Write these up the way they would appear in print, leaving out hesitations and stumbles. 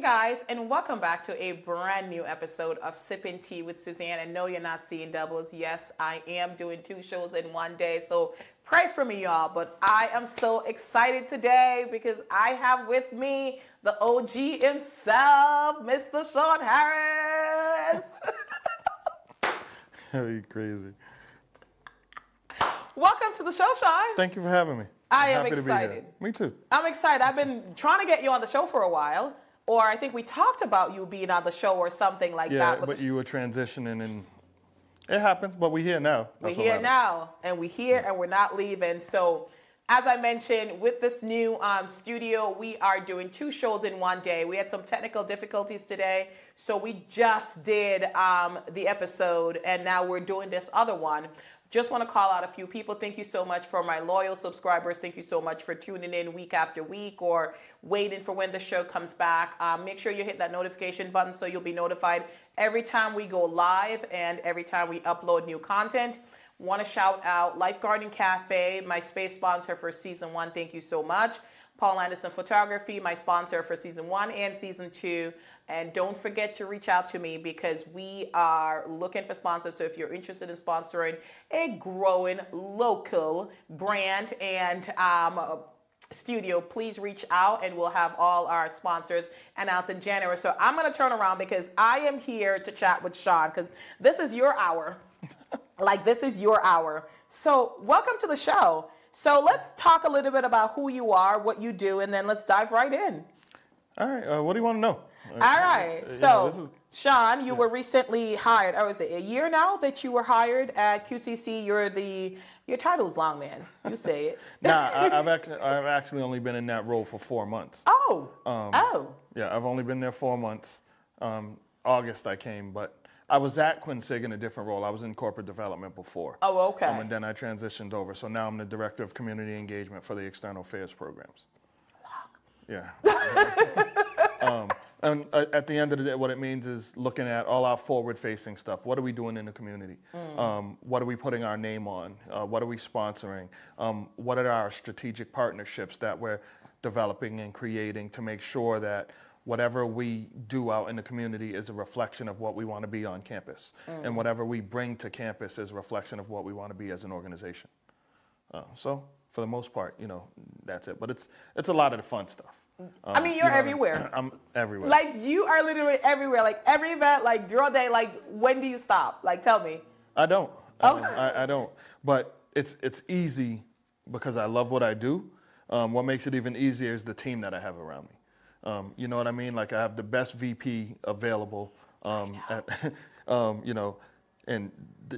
Hey guys, and welcome back to a brand new episode of Sipping Tea with Suzanne. And no, you're not seeing doubles. Yes, I am doing 2 shows in one day, so pray for me, y'all. But I am so excited today because I have with me the OG himself, Mr. Sean Harris. Are you crazy? Welcome to the show, Sean. Thank you for having me. I am Happy to be here. excited. Me too. I'm excited. I've been trying to get you on the show for a while. Or I think we talked about you being on the show or something like that. Yeah, but you were transitioning and it happens, but we're here now. We're here now, and we're here and we're not leaving. So as I mentioned, with this new studio, we are doing 2 shows in one day. We had some technical difficulties today, so we just did the episode, and now we're doing this other one. Just want to call out a few people. Thank you so much for my loyal subscribers. Thank you so much for tuning in week after week or waiting for when the show comes back. Make sure you hit that notification button so you'll be notified every time we go live and every time we upload new content. Want to shout out Lifeguarding Cafe, my space sponsor for season 1. Thank you so much. Paul Anderson Photography, my sponsor for season 1 and season 2. And don't forget to reach out to me because we are looking for sponsors. So if you're interested in sponsoring a growing local brand and studio, please reach out and we'll have all our sponsors announced in January. So I'm going to turn around because I am here to chat with Sean because this is your hour. This is your hour. So welcome to the show. So let's talk a little bit about who you are, what you do, and then let's dive right in. All right. What do you want to know? All right. So, Sean, you were recently hired. Or was it a year now that you were hired at QCC? Your title's long, man. You say it. Nah, I've actually only been in that role for 4 months. Oh. Yeah, I've only been there 4 months. August I came, but I was at Quinsig in a different role. I was in corporate development before. Oh, okay. And then I transitioned over. So now I'm the director of community engagement for the external affairs programs. Yeah. And at the end of the day, what it means is looking at all our forward-facing stuff. What are we doing in the community? What are we putting our name on? What are we sponsoring? What are our strategic partnerships that we're developing and creating to make sure that whatever we do out in the community is a reflection of what we want to be on campus. And whatever we bring to campus is a reflection of what we want to be as an organization. So for the most part, that's it. But it's a lot of the fun stuff. I mean, you're everywhere. I'm everywhere. You are literally everywhere. Every event, during the day, when do you stop? Tell me. I don't. Okay. I don't. But it's easy because I love what I do. What makes it even easier is the team that I have around me. You know what I mean? I have the best VP available, and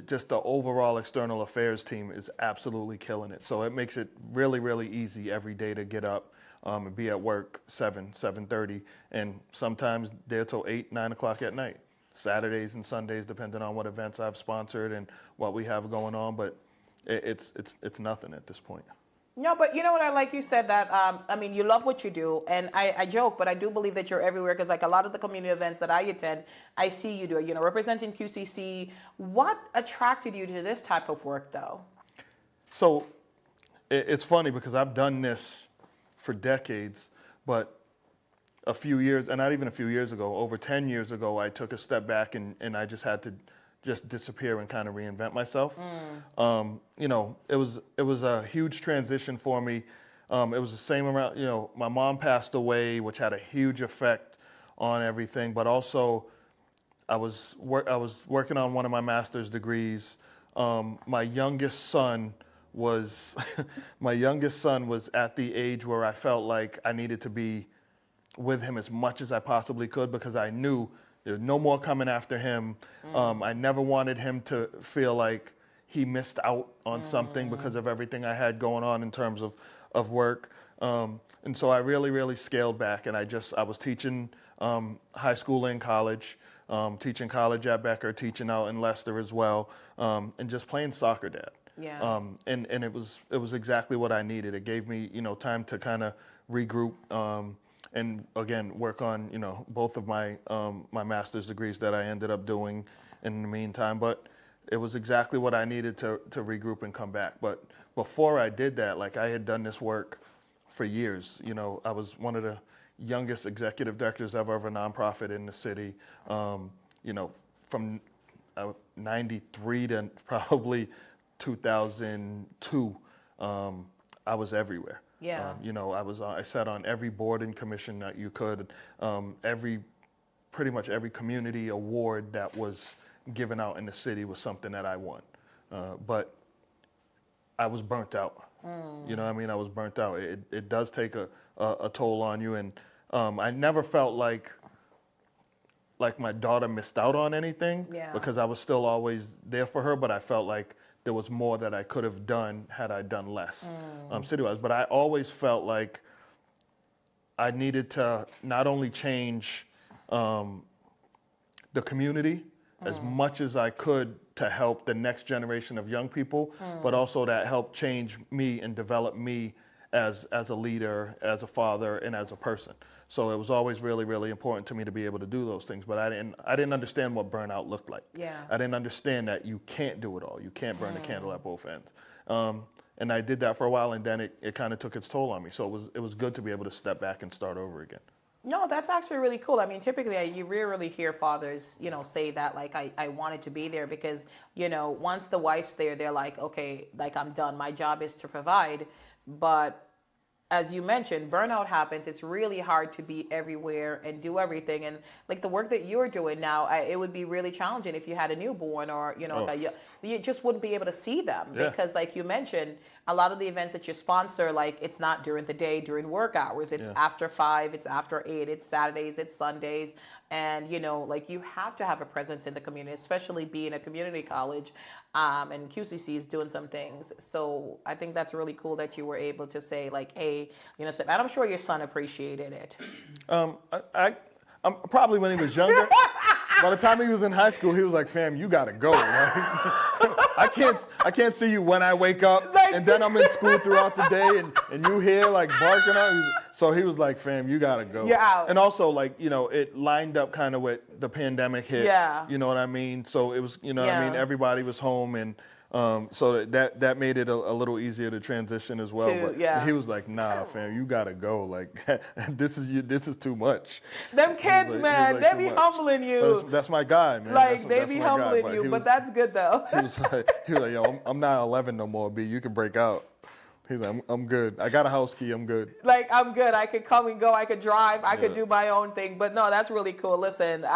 just the overall external affairs team is absolutely killing it. So it makes it really, really easy every day to get up and be at work 7:30, and sometimes there till 8, 9 o'clock at night. Saturdays and Sundays, depending on what events I've sponsored and what we have going on. But it's nothing at this point. No, but you know what I like? You said that, you love what you do, and I joke, but I do believe that you're everywhere because a lot of the community events that I attend, I see you do, representing QCC. What attracted you to this type of work, though? So it's funny because I've done this for decades, but a few years, and not even a few years ago, over 10 years ago, I took a step back and I just had to disappear and kind of reinvent myself. It was a huge transition for me. It was the same around, my mom passed away, which had a huge effect on everything, but also I was working on one of my master's degrees. My youngest son was at the age where I felt like I needed to be with him as much as I possibly could because I knew there's no more coming after him. I never wanted him to feel like he missed out on something because of everything I had going on in terms of work. And so I really, really scaled back, and I was teaching high school and college, teaching college at Becker, teaching out in Leicester as well, and just playing soccer, Dad. Yeah. And it was exactly what I needed. It gave me, time to kind of regroup, and again, work on, both of my master's degrees that I ended up doing in the meantime. But it was exactly what I needed to regroup and come back. But before I did that, I had done this work for years. I was one of the youngest executive directors ever of a nonprofit in the city. You know, from 93 to probably 2002, I was everywhere. Yeah. You know, I sat on every board and commission that you could, pretty much every community award that was given out in the city was something that I won. But I was burnt out. You know what I mean? I was burnt out. It does take a toll on you. And I never felt like my daughter missed out on anything, because I was still always there for her, but I felt like there was more that I could have done had I done less city-wise. But I always felt like I needed to not only change the community as much as I could to help the next generation of young people, but also that helped change me and develop me as a leader, as a father, and as a person. So it was always really, really important to me to be able to do those things. But I didn't understand what burnout looked like. Yeah. I didn't understand that you can't do it all. You can't burn the candle at both ends. And I did that for a while, and then it kind of took its toll on me. So it was good to be able to step back and start over again. No, that's actually really cool. I mean, typically you rarely hear fathers, you know, say that, like, I wanted to be there, because, you know, once the wife's there, they're like, okay, like, I'm done. My job is to provide. But as you mentioned, burnout happens. It's really hard to be everywhere and do everything. And like the work that you're doing now, it would be really challenging if you had a newborn, or, you know, you just wouldn't be able to see them, because like you mentioned, a lot of the events that you sponsor, like, it's not during the day, during work hours. It's after 5, it's after 8, it's Saturdays, it's Sundays. And, you know, like, you have to have a presence in the community, especially being a community college, and QCC is doing some things. So I think that's really cool that you were able to say, like, hey, you know, and I'm sure your son appreciated it. I'm probably when he was younger. By the time he was in high school, he was like, "Fam, you gotta go. I can't see you when I wake up, and then I'm in school throughout the day, and you here like barking out." So he was like, "Fam, you gotta go." You're out. And also, like, you know, it lined up kind of with the pandemic hit. Yeah. You know what I mean? So it was, you know what I mean? Everybody was home, and so that made it a little easier to transition as well. But he was like, "Nah, fam, you gotta go. Like, this is too much." Them kids, man, they be humbling you. That's my guy, man. Like, they be humbling you, but that's good though. He was like, "Yo, I'm not 11 no more, B. You can break out." He's like, I'm good. I got a house key. I'm good. Like, I'm good. I could come and go. I could drive. I could do my own thing. But no, that's really cool. Listen,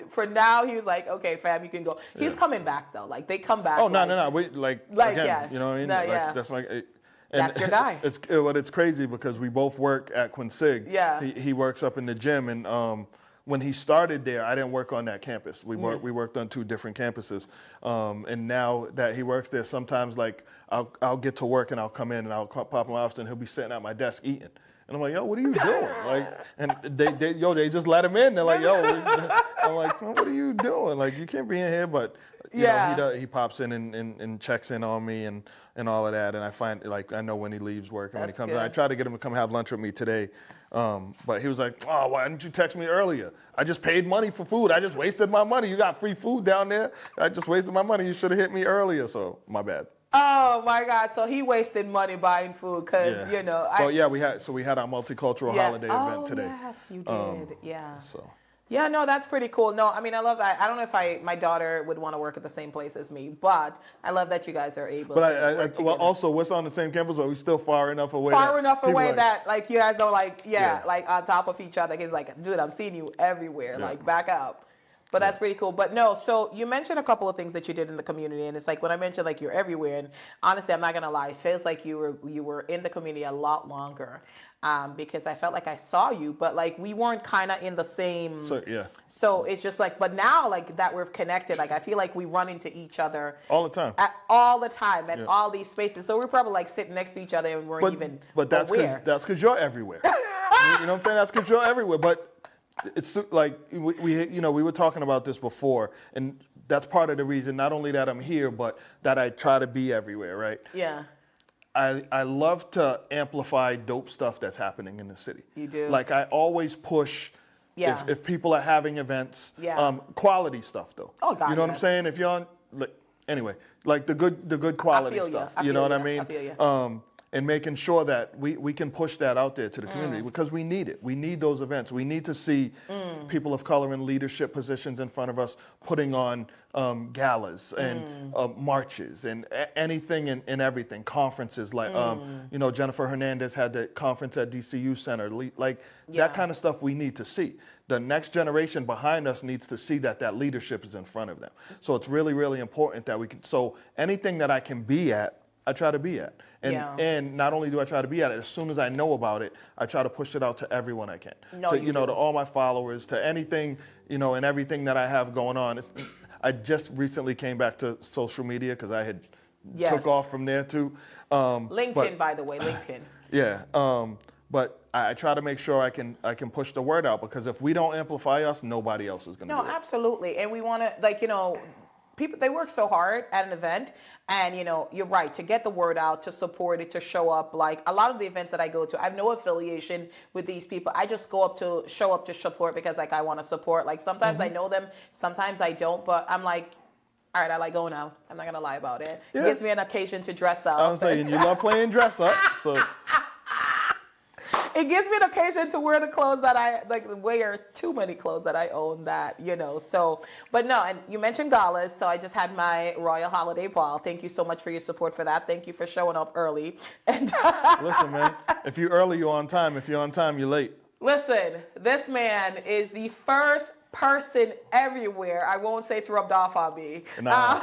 for now, he was like, okay, fam, you can go. He's coming back though. Like, they come back. Oh, no. We again, you know what I mean? No, That's my. That's your guy. It's crazy because we both work at Quincy. Yeah. He works up in the gym, and when he started there, I didn't work on that campus. We worked on 2 different campuses, and now that he works there, sometimes like I'll get to work and I'll come in and I'll pop in my office and he'll be sitting at my desk eating, and I'm like, "Yo, what are you doing?" Like, and they just let him in. They're like, "Yo," I'm like, "What are you doing? Like, you can't be in here." But you know, he pops in and checks in on me and all of that, and I find, like, I know when he leaves work and when he comes in. I try to get him to come have lunch with me today. But he was like, "Oh, why didn't you text me earlier? I just paid money for food. I just wasted my money. You got free food down there. I just wasted my money. You should have hit me earlier." So my bad. Oh my God! So he wasted money buying food because you know. We had our multicultural holiday event today. Oh yes, you did. Yeah. So. Yeah, no, that's pretty cool. No, I mean, I love that. I don't know if my daughter would want to work at the same place as me, but I love that you guys are able to work together. Also, we're on the same campus, but we're still far enough away. That, like, you guys are, like, like, on top of each other. He's like, "Dude, I'm seeing you everywhere. Like, back up." But that's pretty cool. But no, so you mentioned a couple of things that you did in the community, and it's like when I mentioned, like, you're everywhere, and honestly, I'm not gonna lie, it feels like you were in the community a lot longer, because I felt like I saw you, but like we weren't kind of in the same. So it's just like, but now, like, that we're connected, like I feel like we run into each other all the time, at all these spaces. So we're probably like sitting next to each other and we're even. But that's because you're everywhere. You know what I'm saying? That's because you're everywhere, but. It's like we were talking about this before, and that's part of the reason, not only that I'm here, but that I try to be everywhere, right? Yeah. I love to amplify dope stuff that's happening in the city. You do? Like, I always push, if people are having events, quality stuff though. Oh God. You know what I'm saying? If you're on, like, anyway, like the good quality stuff. You know what I mean? I feel you. and making sure that we can push that out there to the community because we need it. We need those events. We need to see people of color in leadership positions in front of us putting on galas and marches and anything and everything, conferences like, you know, Jennifer Hernandez had the conference at DCU Center, like that kind of stuff we need to see. The next generation behind us needs to see that that leadership is in front of them. So it's really, really important that we can, so anything that I can be at, I try to be at. And not only do I try to be at it, as soon as I know about it, I try to push it out to everyone I can. To, you know, to all my followers, to anything, you know, and everything that I have going on. I just recently came back to social media because I had took off from there too. LinkedIn, by the way, LinkedIn. Yeah, but I try to make sure I can push the word out because if we don't amplify us, nobody else is going to do it. No, absolutely. And we want to, like, you know, people, they work so hard at an event, and you know, you're right, to get the word out, to support it, to show up. Like a lot of the events that I go to, I have no affiliation with these people. I just go up to show up to support because like I want to support. Like sometimes I know them, sometimes I don't, but I'm like, all right, I like going out. I'm not gonna lie about it. It gives me an occasion to dress up. I'm saying you love playing dress up, so. It gives me an occasion to wear the clothes that I like, wear too many clothes that I own that, you know, so, but no, and you mentioned galas, so I just had my Royal Holiday Ball. Thank you so much for your support for that. Thank you for showing up early. And listen, man, if you're early, you're on time. If you're on time, you're late. Listen, this man is the first person everywhere, I won't say it's rubbed off on me. Nah,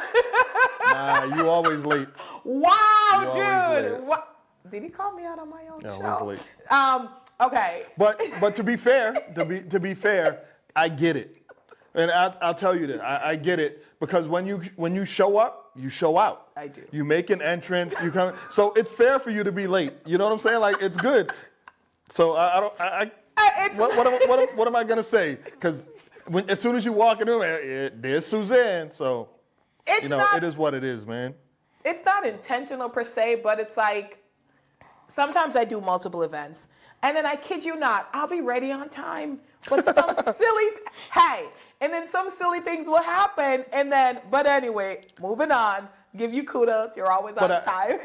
you always late. Wow, dude. What? Did he call me out on my own show? Late. Okay. But to be fair, I get it, and I'll tell you that I get it because when you show up, you show out. I do. You make an entrance. You come. So it's fair for you to be late. You know what I'm saying? Like it's good. So what am I gonna say? Because as soon as you walk in the room, there's Suzanne. So it's not, it is what it is, man. It's not intentional per se, but it's like. Sometimes I do multiple events, and then I kid you not, I'll be ready on time, but some silly things will happen, and then, but anyway, moving on, give you kudos, you're always on time.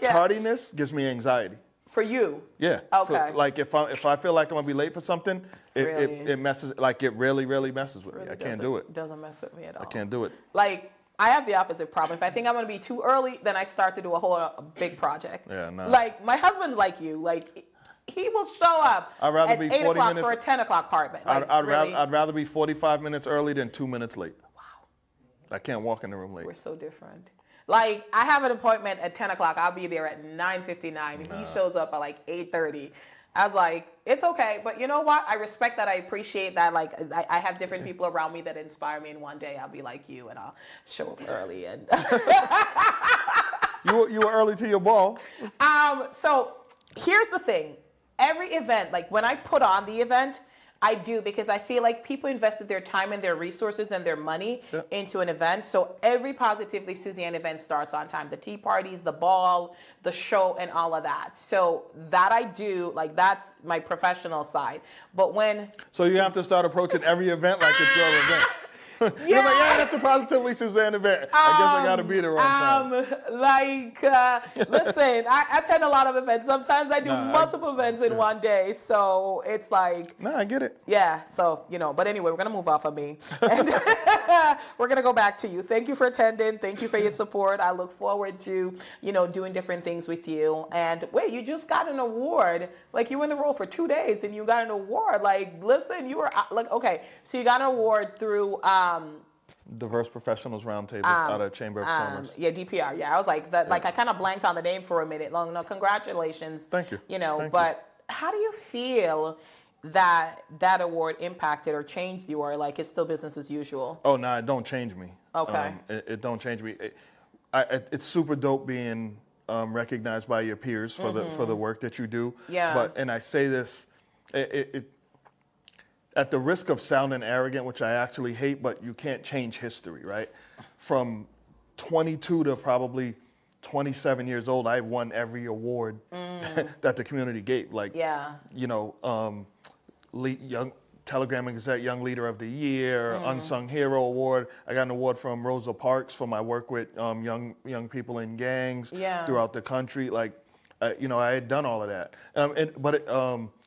Tardiness gives me anxiety. For you? Yeah. Okay. So, like if I feel like I'm gonna be late for something, it messes, like it really messes with me. I can't do it. It doesn't mess with me at all. I can't do it. Like, I have the opposite problem. If I think I'm going to be too early, then I start to do a big project. Yeah, no. Like, my husband's like you. Like, he will show up I'd rather at be 8 40 o'clock minutes, for a 10 o'clock appointment. Like, I'd rather be 45 minutes early than 2 minutes late. Wow. I can't walk in the room late. We're so different. Like, I have an appointment at 10 o'clock. I'll be there at 9:59. He shows up at like 8:30. I was like, it's okay. But you know what? I respect that. I appreciate that. Like, I have different people around me that inspire me. And one day I'll be like you and I'll show up early. And You were early to your ball. So here's the thing. Every event, like when I put on the event, I do because I feel like people invested their time and their resources and their money into an event. So every Positively Suzanne event starts on time. The tea parties, the ball, the show, and all of that. So that I do, like that's my professional side. But when... So you have to start approaching every event like it's your event. You're like, yeah, that's a Positively Suzanne event. I guess I got to be there on time. Listen, I attend a lot of events. Sometimes I do multiple events in one day. So it's like... No, I get it. Yeah, so, you know, but anyway, we're going to move off of me. And we're going to go back to you. Thank you for attending. Thank you for your support. I look forward to, you know, doing different things with you. And wait, you just got an award. Like, you were in the role for 2 days and you got an award. Like, listen, you were, like, okay, so you got an award through... Diverse Professionals Roundtable out of Chamber of Commerce. Yeah, DPR. Yeah, I was like, like I kind of blanked on the name for a minute. Long, no, congratulations. Thank you. You know, Thank but how do you feel that award impacted or changed you, or like it's still business as usual? Oh, no, it don't change me. Okay. It don't change me. It's super dope being recognized by your peers for the work that you do. Yeah. And I say this, at the risk of sounding arrogant, which I actually hate, but you can't change history, right? From 22 to probably 27 years old, I won every award that the community gave. Like, you know, young Telegram and Gazette Young Leader of the Year, Unsung Hero Award. I got an award from Rosa Parks for my work with young people in gangs throughout the country. Like, you know, I had done all of that.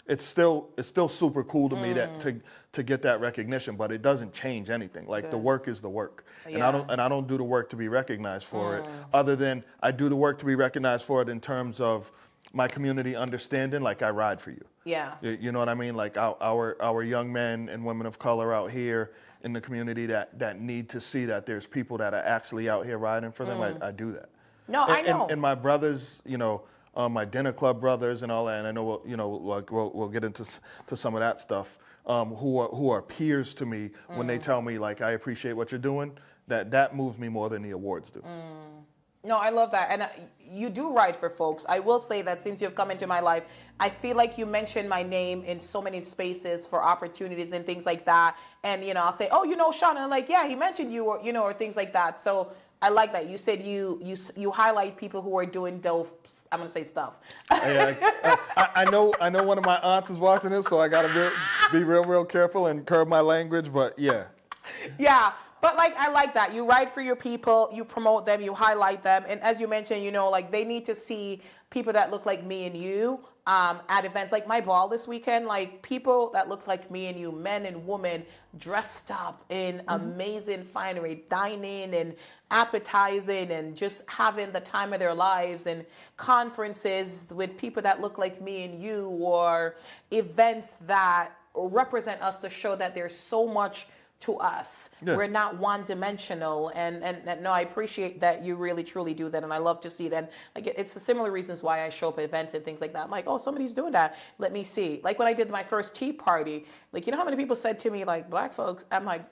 It's still super cool to me that to get that recognition, but it doesn't change anything. Like the work is the work, and I don't do the work to be recognized for it. Other than I do the work to be recognized for it in terms of my community understanding. Like I ride for you. Yeah. You know what I mean? Like our young men and women of color out here in the community that need to see that there's people that are actually out here riding for them. I do that. No, I know. And my brothers, you know. My dinner club brothers and all that, and I know we'll get into some of that stuff. Who are peers to me when they tell me like I appreciate what you're doing. That moves me more than the awards do. No, I love that, and you do write for folks. I will say that since you've come into my life, I feel like you mention my name in so many spaces for opportunities and things like that. And you know, I'll say, oh, you know, Sean, and I'm like, yeah, he mentioned you, or you know, or things like that. So. I like that. You said you highlight people who are doing dope, I'm going to say stuff. I know one of my aunts is watching this, so I got to be real careful and curb my language, but yeah. Yeah, but like I like that. You write for your people, you promote them, you highlight them, and as you mentioned, you know, like they need to see people that look like me and you at events like my ball this weekend, like people that look like me and you, men and women dressed up in amazing finery, dining and appetizing and just having the time of their lives, and conferences with people that look like me and you, or events that represent us to show that there's so much to us. Yeah. We're not one-dimensional, and no, I appreciate that you really truly do that, and I love to see that. Like, it's the similar reasons why I show up at events and things like that. I'm like, oh, somebody's doing that. Let me see. Like when I did my first tea party, like, you know how many people said to me, like, black folks? I'm like,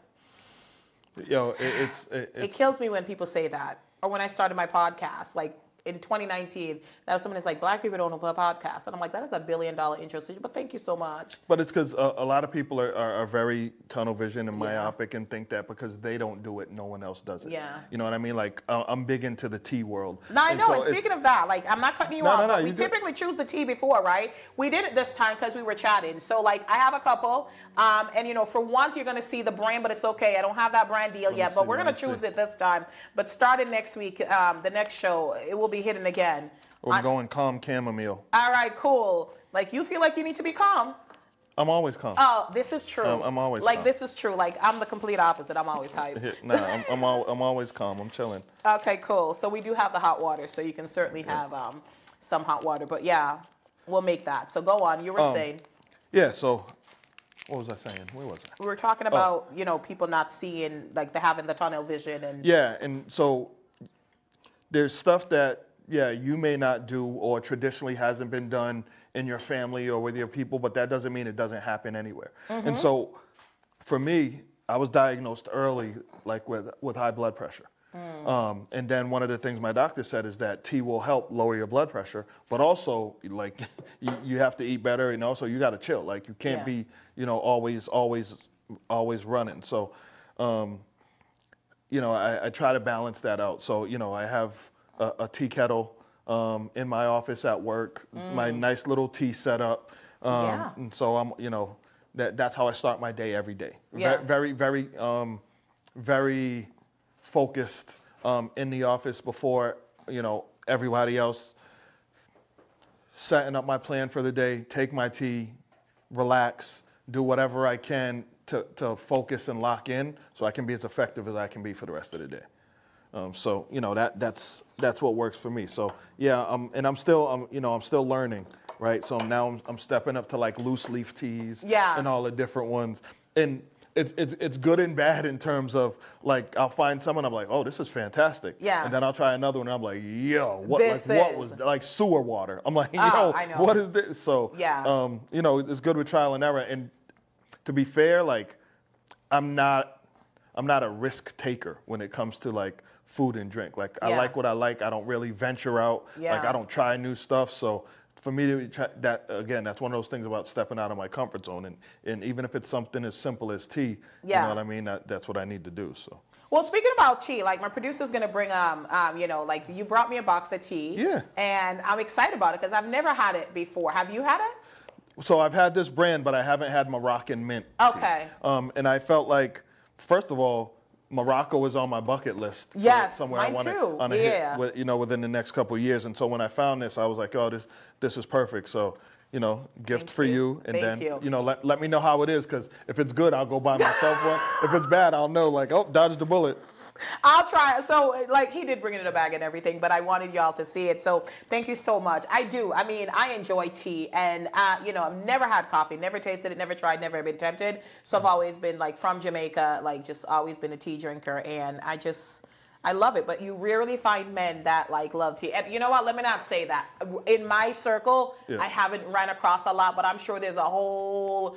yo, it kills me when people say that. Or when I started my podcast, like in 2019, that was someone that's like, black people don't know about podcasts. And I'm like, that is $1 billion industry, but thank you so much. But it's because a lot of people are very tunnel vision and myopic and think that because they don't do it, no one else does it. Yeah. You know what I mean? Like, I'm big into the tea world. No, I know. And speaking of that, like, I'm not cutting you off, but we typically choose the tea before, right? We did it this time because we were chatting. So, like, I have a couple, and, you know, for once you're going to see the brand, but it's okay. I don't have that brand deal yet, but we're going to choose it this time. But starting next week, the next show, it will be hidden again. We're going calm chamomile. All right, cool. Like, you feel like you need to be calm. I'm always calm. Oh, this is true. I'm always like calm. This is true. Like, I'm the complete opposite. I'm always hype. Nah, I'm always calm. I'm chilling. Okay, cool. So we do have the hot water, so you can certainly have some hot water. But yeah, we'll make that. So go on. You were saying. Yeah. So what was I saying? Where was I? We were talking about you know, people not seeing, like, they're having the tunnel vision and. Yeah, and so there's stuff that you may not do or traditionally hasn't been done in your family or with your people, but that doesn't mean it doesn't happen anywhere. And so for me, I was diagnosed early, like with high blood pressure. And then one of the things my doctor said is that tea will help lower your blood pressure, but also, like, you have to eat better, and also you got to chill. Like, you can't be, you know, always running. So, you know, I try to balance that out. So, you know, I have a tea kettle in my office at work, my nice little tea setup. And so I'm, you know, that's how I start my day every day. Very focused in the office before, you know, everybody else. Setting up my plan for the day, take my tea, relax, do whatever I can to focus and lock in so I can be as effective as I can be for the rest of the day. So, you know, that's what works for me. So yeah, I'm still learning, right? So now I'm stepping up to like loose leaf teas and all the different ones. And it's good and bad in terms of, like, I'll find someone, I'm like, oh, this is fantastic. Yeah. And then I'll try another one, and I'm like, yo, what was like sewer water? I'm like, yo, what is this? So you know, it's good with trial and error. And to be fair, like, I'm not a risk taker when it comes to, like, food and drink. Like, I like what I like. I don't really venture out. Like, I don't try new stuff. So for me to try that, again, that's one of those things about stepping out of my comfort zone. And even if it's something as simple as tea, you know what I mean? That's what I need to do. So. Well, speaking about tea, like, my producer's gonna bring you know, like, you brought me a box of tea. Yeah. And I'm excited about it because I've never had it before. Have you had it? So I've had this brand, but I haven't had Moroccan mint tea. Okay. And I felt like, first of all, Morocco was on my bucket list. Yes, somewhere mine I want too. on a Yeah. hit, within the next couple of years. And so when I found this, I was like, oh, this is perfect. So, gift for you. And Thank then, you. let me know how it is, because if it's good, I'll go buy myself one. If it's bad, I'll know, like, oh, dodged the bullet. I'll try. So, like, he did bring it in a bag and everything, but I wanted y'all to see it. So, thank you so much. I do. I mean, I enjoy tea, and I've never had coffee, never tasted it, never tried, never been tempted. So, I've always been like from Jamaica, like just always been a tea drinker, and I love it. But you rarely find men that like love tea. And you know what? Let me not say that. In my circle, I haven't run across a lot, but I'm sure there's a whole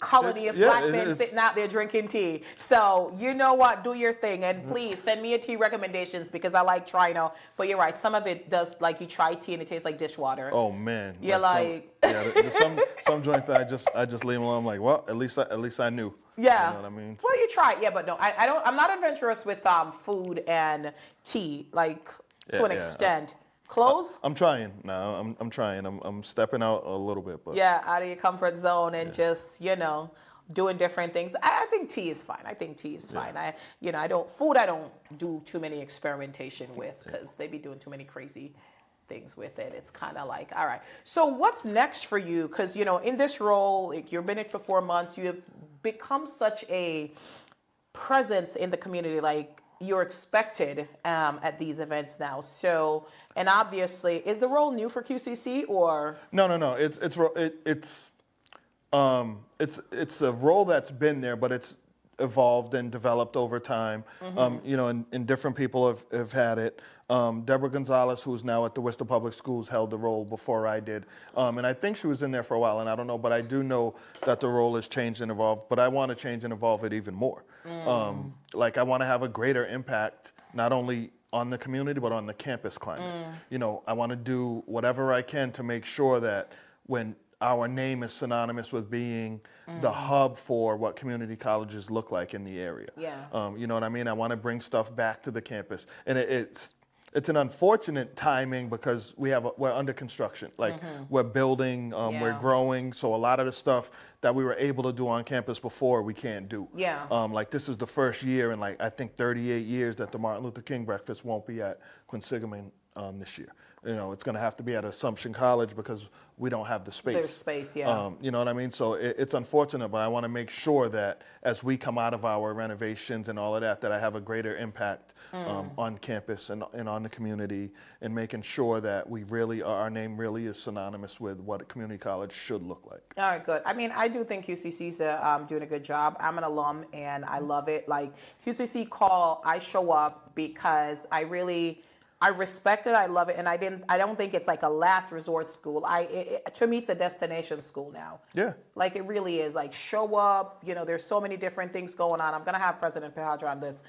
colony of black men sitting out there drinking tea. So you know what? Do your thing, and please send me your tea recommendations, because I like trying out. But you're right. Some of it does, like, you try tea and it tastes like dishwater. Oh man. You're like there's some joints that I just leave alone. I'm like, well, at least I knew. Yeah. You know what I mean? Well, you try it. Yeah, but no, I don't. I'm not adventurous with food and tea, like, to an extent. Clothes? I'm trying. No, I'm trying. I'm stepping out a little bit, but yeah, out of your comfort zone and just doing different things. I think tea is fine. I think tea is fine. I don't do too many experimentation with, because they be doing too many crazy things with it. It's kind of like, all right. So what's next for you? Because in this role, like, you've been in it for 4 months. You have become such a presence in the community. Like, you're expected at these events now. So, and obviously, is the role new for QCC or? No. It's a role that's been there, but it's evolved and developed over time. And different people have had it. Deborah Gonzalez, who's now at the Worcester Public Schools, held the role before I did. And I think she was in there for a while, and I don't know, but I do know that the role has changed and evolved, but I want to change and evolve it even more. Like, I want to have a greater impact, not only on the community, but on the campus climate. I want to do whatever I can to make sure that when our name is synonymous with being the hub for what community colleges look like in the area. Yeah. You know what I mean? I want to bring stuff back to the campus. And it's an unfortunate timing, because we're under construction. Like, we're building, we're growing. So a lot of the stuff that we were able to do on campus before, we can't do. Yeah. Like, this is the first year in, like, I think 38 years that the Martin Luther King breakfast won't be at Quinsigamond this year. It's going to have to be at Assumption College, because we don't have the space. There's space, yeah. You know what I mean? So it's unfortunate, but I want to make sure that as we come out of our renovations and all of that I have a greater impact on campus and on the community, and making sure that our name really is synonymous with what a community college should look like. All right, good. I mean, I do think QCC's doing a good job. I'm an alum, and I love it. Like, QCC call, I show up because I respect it. I love it, and I don't think it's like a last resort school. To me, it's a destination school now. Yeah. Like, it really is. Like, show up. There's so many different things going on. I'm gonna have President Pajra on this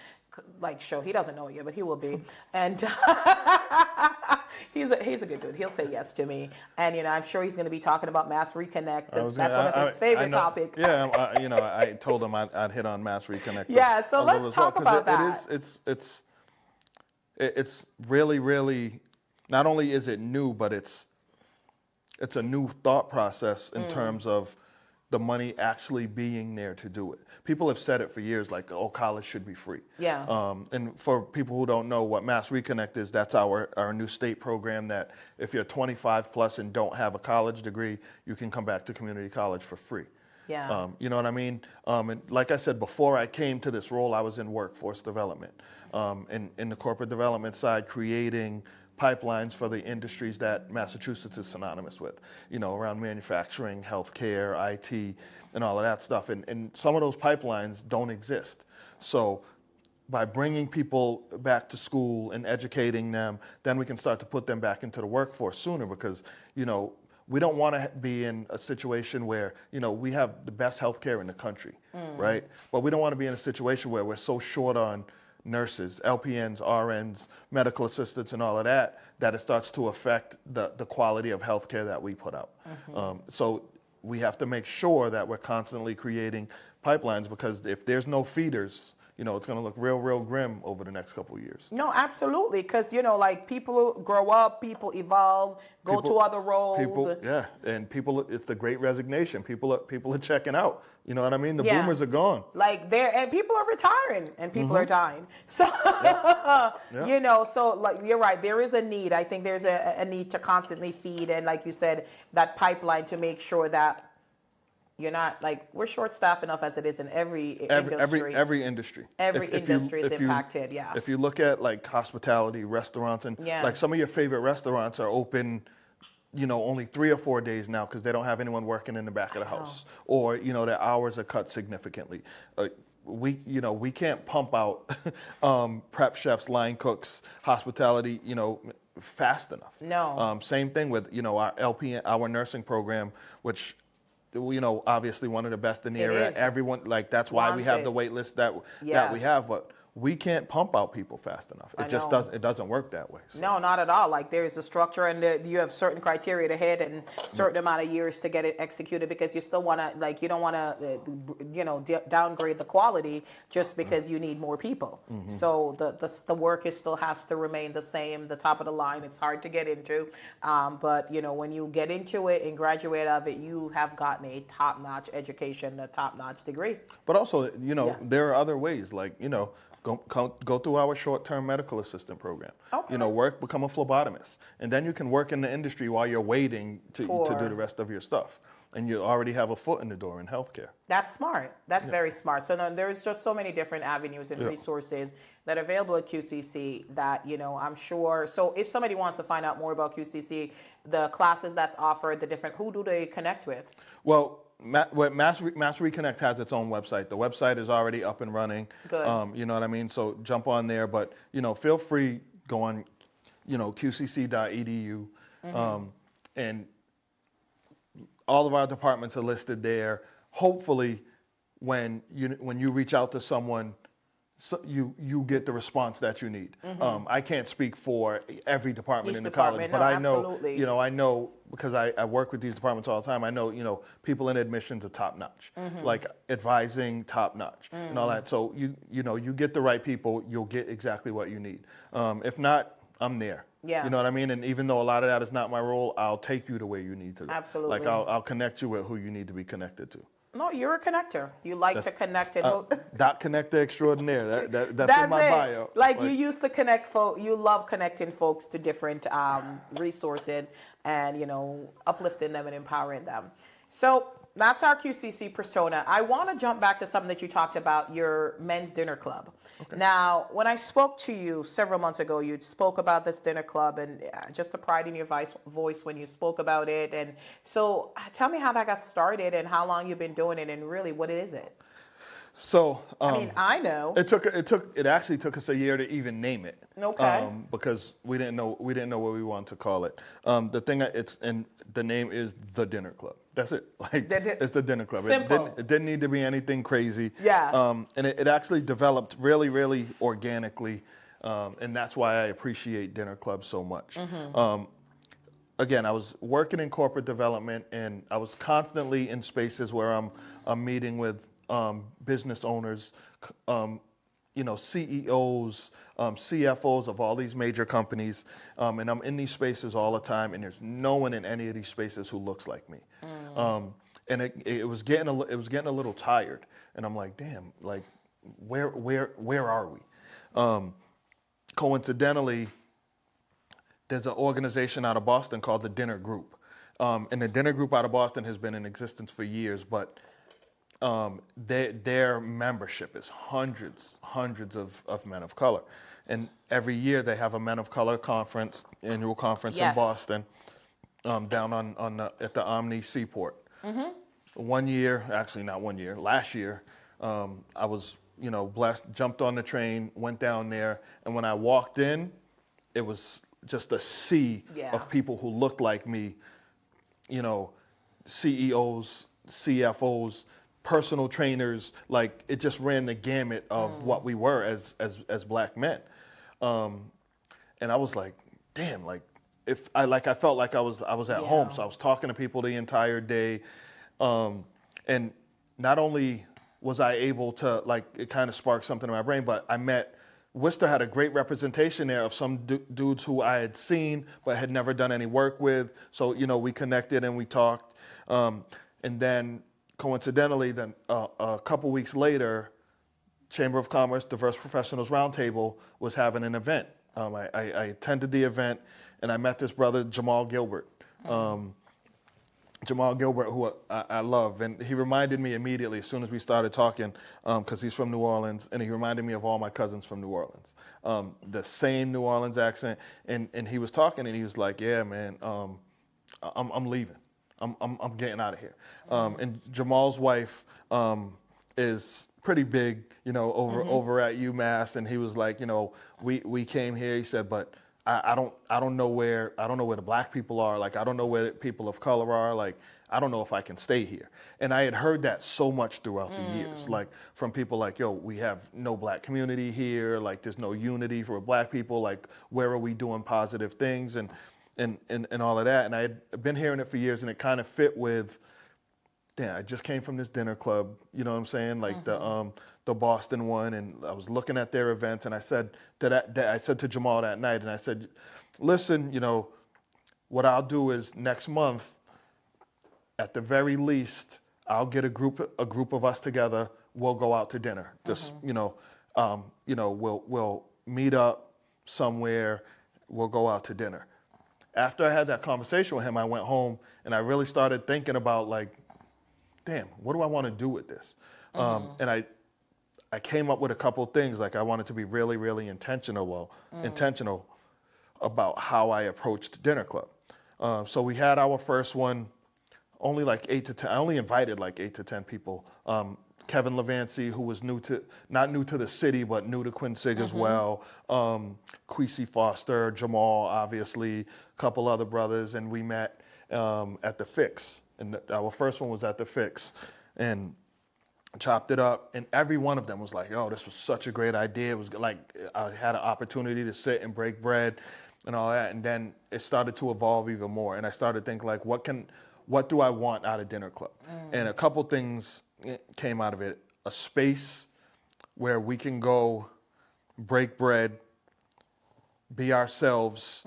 show. He doesn't know it yet, but he will be. And he's a good dude. He'll say yes to me. And I'm sure he's gonna be talking about Mass Reconnect. That's one of his favorite topics. Yeah. I told him I'd hit on Mass Reconnect. Yeah. So let's talk about that. It's really, really, not only is it new, but it's a new thought process in terms of the money actually being there to do it. People have said it for years, like, oh, college should be free. Yeah. And for people who don't know what Mass Reconnect is, that's our new state program that if you're 25 plus and don't have a college degree, you can come back to community college for free. Yeah. You know what I mean? And like I said, before I came to this role, I was in workforce development, in the corporate development side, creating pipelines for the industries that Massachusetts is synonymous with, around manufacturing, healthcare, IT, and all of that stuff. And some of those pipelines don't exist. So by bringing people back to school and educating them, then we can start to put them back into the workforce sooner, because, we don't want to be in a situation where, we have the best healthcare in the country, right? But we don't want to be in a situation where we're so short on nurses, LPNs, RNs, medical assistants, and all of that it starts to affect the quality of healthcare that we put out. So we have to make sure that we're constantly creating pipelines, because if there's no feeders, it's going to look real grim over the next couple of years. No, absolutely, because like people grow up, people evolve, go to other roles. It's the Great Resignation. People are checking out. You know what I mean? The Yeah. boomers are gone. Like and people are retiring and people are dying. So so like you're right, there is a need. I think there's a need to constantly feed, and like you said, that pipeline to make sure that you're not like we're short staffed enough as it is in every industry. Every industry. Every industry is impacted. If you look at like hospitality, restaurants, and like some of your favorite restaurants are open, only 3 or 4 days now because they don't have anyone working in the back of the house, or their hours are cut significantly. We can't pump out prep chefs, line cooks, hospitality, fast enough. No. Same thing with our LPN, our nursing program, which obviously one of the best in the area. Everyone that's why we have the wait list that we have, but we can't pump out people fast enough. It doesn't work that way. So. No, not at all. Like there's a structure and you have certain criteria to hit and certain amount of years to get it executed because you still want to you don't want to downgrade the quality just because you need more people. Mm-hmm. So the work still has to remain the same. The top of the line, it's hard to get into, but when you get into it and graduate of it, you have gotten a top-notch education, a top-notch degree. But also, there are other ways Go through our short-term medical assistant program. Okay. Become a phlebotomist, and then you can work in the industry while you're waiting to do the rest of your stuff, and you already have a foot in the door in healthcare. That's smart. That's very smart. So there's just so many different avenues and resources that are available at QCC that I'm sure. So if somebody wants to find out more about QCC, the classes that's offered, who do they connect with? Well. Mass Reconnect has its own website. The website is already up and running. Good. You know what I mean? So jump on there, but feel free, go on, qcc.edu, and all of our departments are listed there. Hopefully, when you reach out to someone, you get the response that you need. I can't speak for every department in the college, but I know because I work with these departments all the time. I know people in admissions are top notch, like advising top notch and all that. So you get the right people, you'll get exactly what you need. If not, I'm there. Yeah. You know what I mean? And even though a lot of that is not my role, I'll take you to where you need to go. Absolutely. Like I'll connect you with who you need to be connected to. No, you're a connector. You like to connect it. Dot connector extraordinaire. That's in my bio. Like you used to connect folk. You love connecting folks to different resources and uplifting them and empowering them. So that's our QCC persona. I want to jump back to something that you talked about, your men's dinner club. Okay. Now, when I spoke to you several months ago, you spoke about this dinner club and just the pride in your voice when you spoke about it. And so tell me how that got started and how long you've been doing it and really what is it? So I know it actually took us a year to even name it. Okay. Because we didn't know what we wanted to call it. The name is the Dinner Club. That's it. It's the Dinner Club. Simple. It didn't need to be anything crazy. Yeah. And it actually developed really, really organically, and that's why I appreciate Dinner Club so much. Again, I was working in corporate development, and I was constantly in spaces where I'm meeting with business owners, CEOs, CFOs of all these major companies, and I'm in these spaces all the time, and there's no one in any of these spaces who looks like me. And it was getting a little tired, and I'm like, damn, like where are we? Coincidentally, there's an organization out of Boston called the Dinner Group, and the Dinner Group out of Boston has been in existence for years, but their membership is hundreds of men of color, and every year they have a Men of Color conference, annual conference in Boston, down at the Omni Seaport. Last year, I was blessed, jumped on the train, went down there, and when I walked in, it was just a sea of people who looked like me, CEOs, CFOs, personal trainers, like it just ran the gamut of what we were as black men. And I was like, damn, like I felt like I was at home. So I was talking to people the entire day. And not only was I able to, like, it kind of sparked something in my brain. But I met, Worcester had a great representation there of some dudes who I had seen but had never done any work with. So, you know, we connected and we talked. And then coincidentally, then a couple weeks later, Chamber of Commerce Diverse Professionals Roundtable was having an event. I attended the event and I met this brother, Jamal Gilbert. Jamal Gilbert, who I love, and he reminded me immediately as soon as we started talking, because he's from New Orleans, and he reminded me of all my cousins from New Orleans. The same New Orleans accent, and he was talking, and he was like, "Yeah, man, I'm leaving. I'm getting out of here." And Jamal's wife is pretty big, you know, over at UMass, and he was like, you know, we came here. He said, but I don't know where the black people are. Like, I don't know where people of color are. Like, I don't know if I can stay here. And I had heard that so much throughout the years, like from people like, yo, we have no black community here. Like, there's no unity for black people. Like, where are we doing positive things and all of that? And I had been hearing it for years, and it kind of fit with, damn, I just came from this dinner club, you know what I'm saying? Like the Boston one, and I was looking at their events, and I said to Jamal that night, and I said, listen, you know, what I'll do is next month, at the very least, I'll get a group of us together. We'll go out to dinner. Just we'll meet up somewhere. We'll go out to dinner. After I had that conversation with him, I went home and I really started thinking about, like, damn, what do I want to do with this? And I came up with a couple of things. Like, I wanted to be really, really intentional about how I approached Dinner Club. So we had our first one, only like 8 to 10. I only invited like 8 to 10 people. Kevin Levancy, who was not new to the city, but new to Quincy as well. Queasy Foster, Jamal, obviously, a couple other brothers, and we met at the Fix. And our first one was at the Fix, and chopped it up. And every one of them was like, "Oh, this was such a great idea." It was like I had an opportunity to sit and break bread, and all that. And then it started to evolve even more. And I started thinking, like, what do I want out of Dinner Club? And a couple things came out of it: a space where we can go break bread, be ourselves,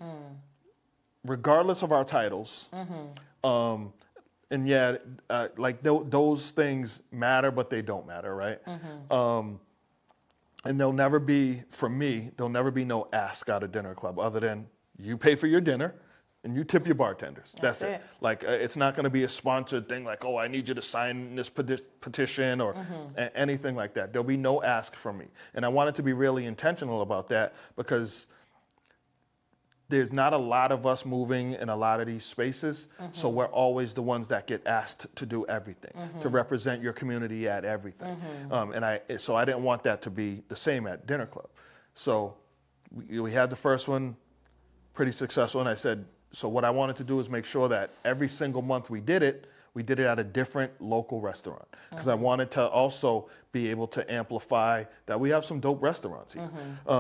regardless of our titles. And yeah, like those things matter, but they don't matter, right? And there'll never be, for me, there'll never be no ask out of Dinner Club other than you pay for your dinner and you tip your bartenders. That's it. Like, it's not going to be a sponsored thing like, oh, I need you to sign this petition or anything like that. There'll be no ask from me. And I wanted to be really intentional about that because there's not a lot of us moving in a lot of these spaces, so we're always the ones that get asked to do everything, to represent your community at everything. So I didn't want that to be the same at Dinner Club. So we had the first one, pretty successful, and I said, so what I wanted to do is make sure that every single month we did it at a different local restaurant, because I wanted to also be able to amplify that we have some dope restaurants here.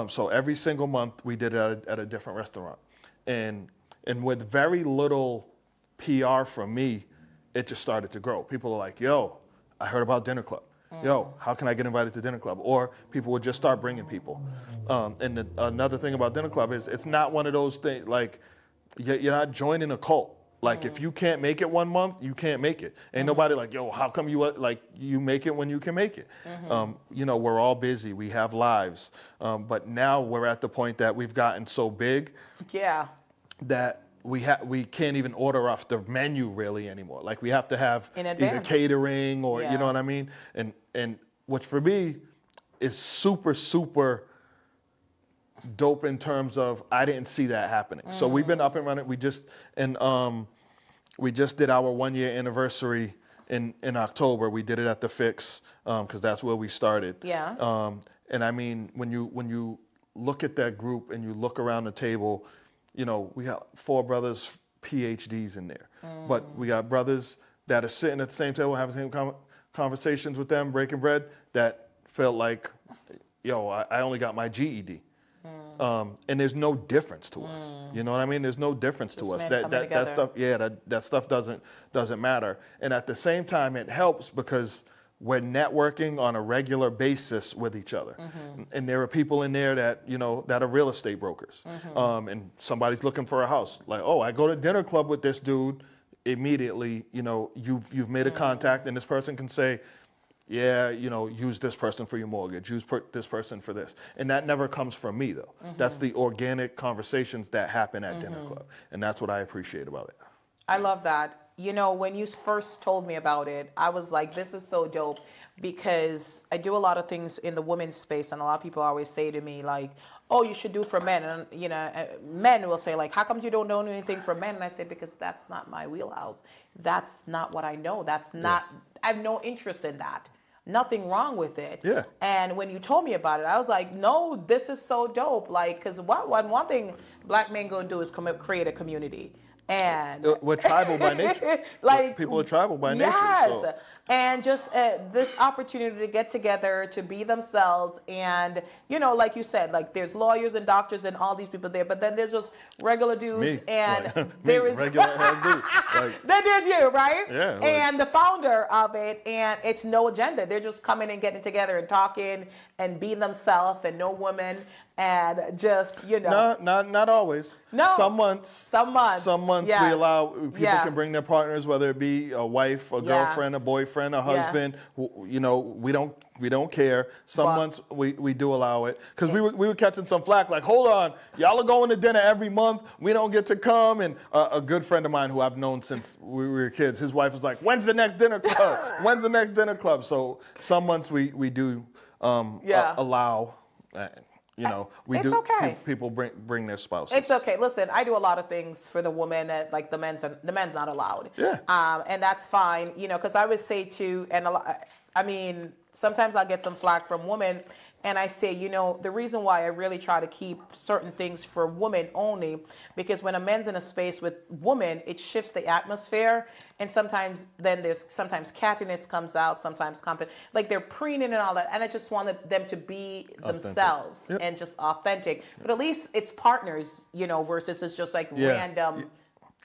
So every single month we did it at a different restaurant. And with very little PR from me, it just started to grow. People are like, yo, I heard about Dinner Club. Yo, how can I get invited to Dinner Club? Or people would just start bringing people. Another thing about Dinner Club is it's not one of those things, like, you're not joining a cult. Like, if you can't make it one month, you can't make it. Ain't nobody like, yo, how come you make it when you can make it? You know, we're all busy. We have lives. But now we're at the point that we've gotten so big that we can't even order off the menu really anymore. Like, we have to have either catering or, you know what I mean? And which for me is super, super dope in terms of I didn't see that happening. So we've been up and running. We just did our 1 year anniversary in October. We did it at the Fix because that's where we started. And I mean, when you look at that group and you look around the table, you know, we got 4 brothers, PhDs in there, but we got brothers that are sitting at the same table, having the same conversations with them, breaking bread, that felt like, yo, I only got my GED. And there's no difference to us. You know what I mean? There's no difference to us. That stuff doesn't matter. And at the same time, it helps because we're networking on a regular basis with each other. And there are people in there that, that are real estate brokers. And somebody's looking for a house. Like, oh, I go to dinner club with this dude. Immediately, you've made a contact, and this person can say, yeah, use this person for your mortgage, use this person for this. And that never comes from me, though. That's the organic conversations that happen at dinner club. And that's what I appreciate about it. I love that. When you first told me about it, I was like, this is so dope, because I do a lot of things in the women's space, and a lot of people always say to me, like, oh, you should do for men. And, men will say, like, how comes you don't know anything for men? And I say, because that's not my wheelhouse. That's not what I know. That's not, I have no interest in that. Nothing wrong with it. Yeah. And when you told me about it, I was like, no, this is so dope. Like, because one thing black men gonna do is create a community. And we're tribal by nature. Like, people are tribal by nature. Yes. So. And just this opportunity to get together, to be themselves. And, like you said, like there's lawyers and doctors and all these people there, but then there's just regular dudes. Me. And like, there me, is regular dude. Like, then there's you, right? Yeah. Like, and the founder of it, and it's no agenda. They're just coming and getting together and talking and being themselves, and no women, and just, not always. No. Some months. Yes. We allow people can bring their partners, whether it be a wife, a girlfriend, a boyfriend, a husband. We don't care. Some months we do allow it, because we were catching some flack. Like, hold on, y'all are going to dinner every month. We don't get to come. And a good friend of mine who I've known since we were kids, his wife was like, when's the next dinner club? When's the next dinner club? So some months we do allow. It's okay. People bring their spouses. It's okay. Listen, I do a lot of things for the women that, like, the men's not allowed. Yeah. And that's fine, because I would say too, and sometimes I'll get some flack from women, and I say, the reason why I really try to keep certain things for women only, because when a man's in a space with women, it shifts the atmosphere, and sometimes cattiness comes out, sometimes like they're preening and all that, and I just wanted them to be themselves and just authentic. But at least it's partners, versus it's just like random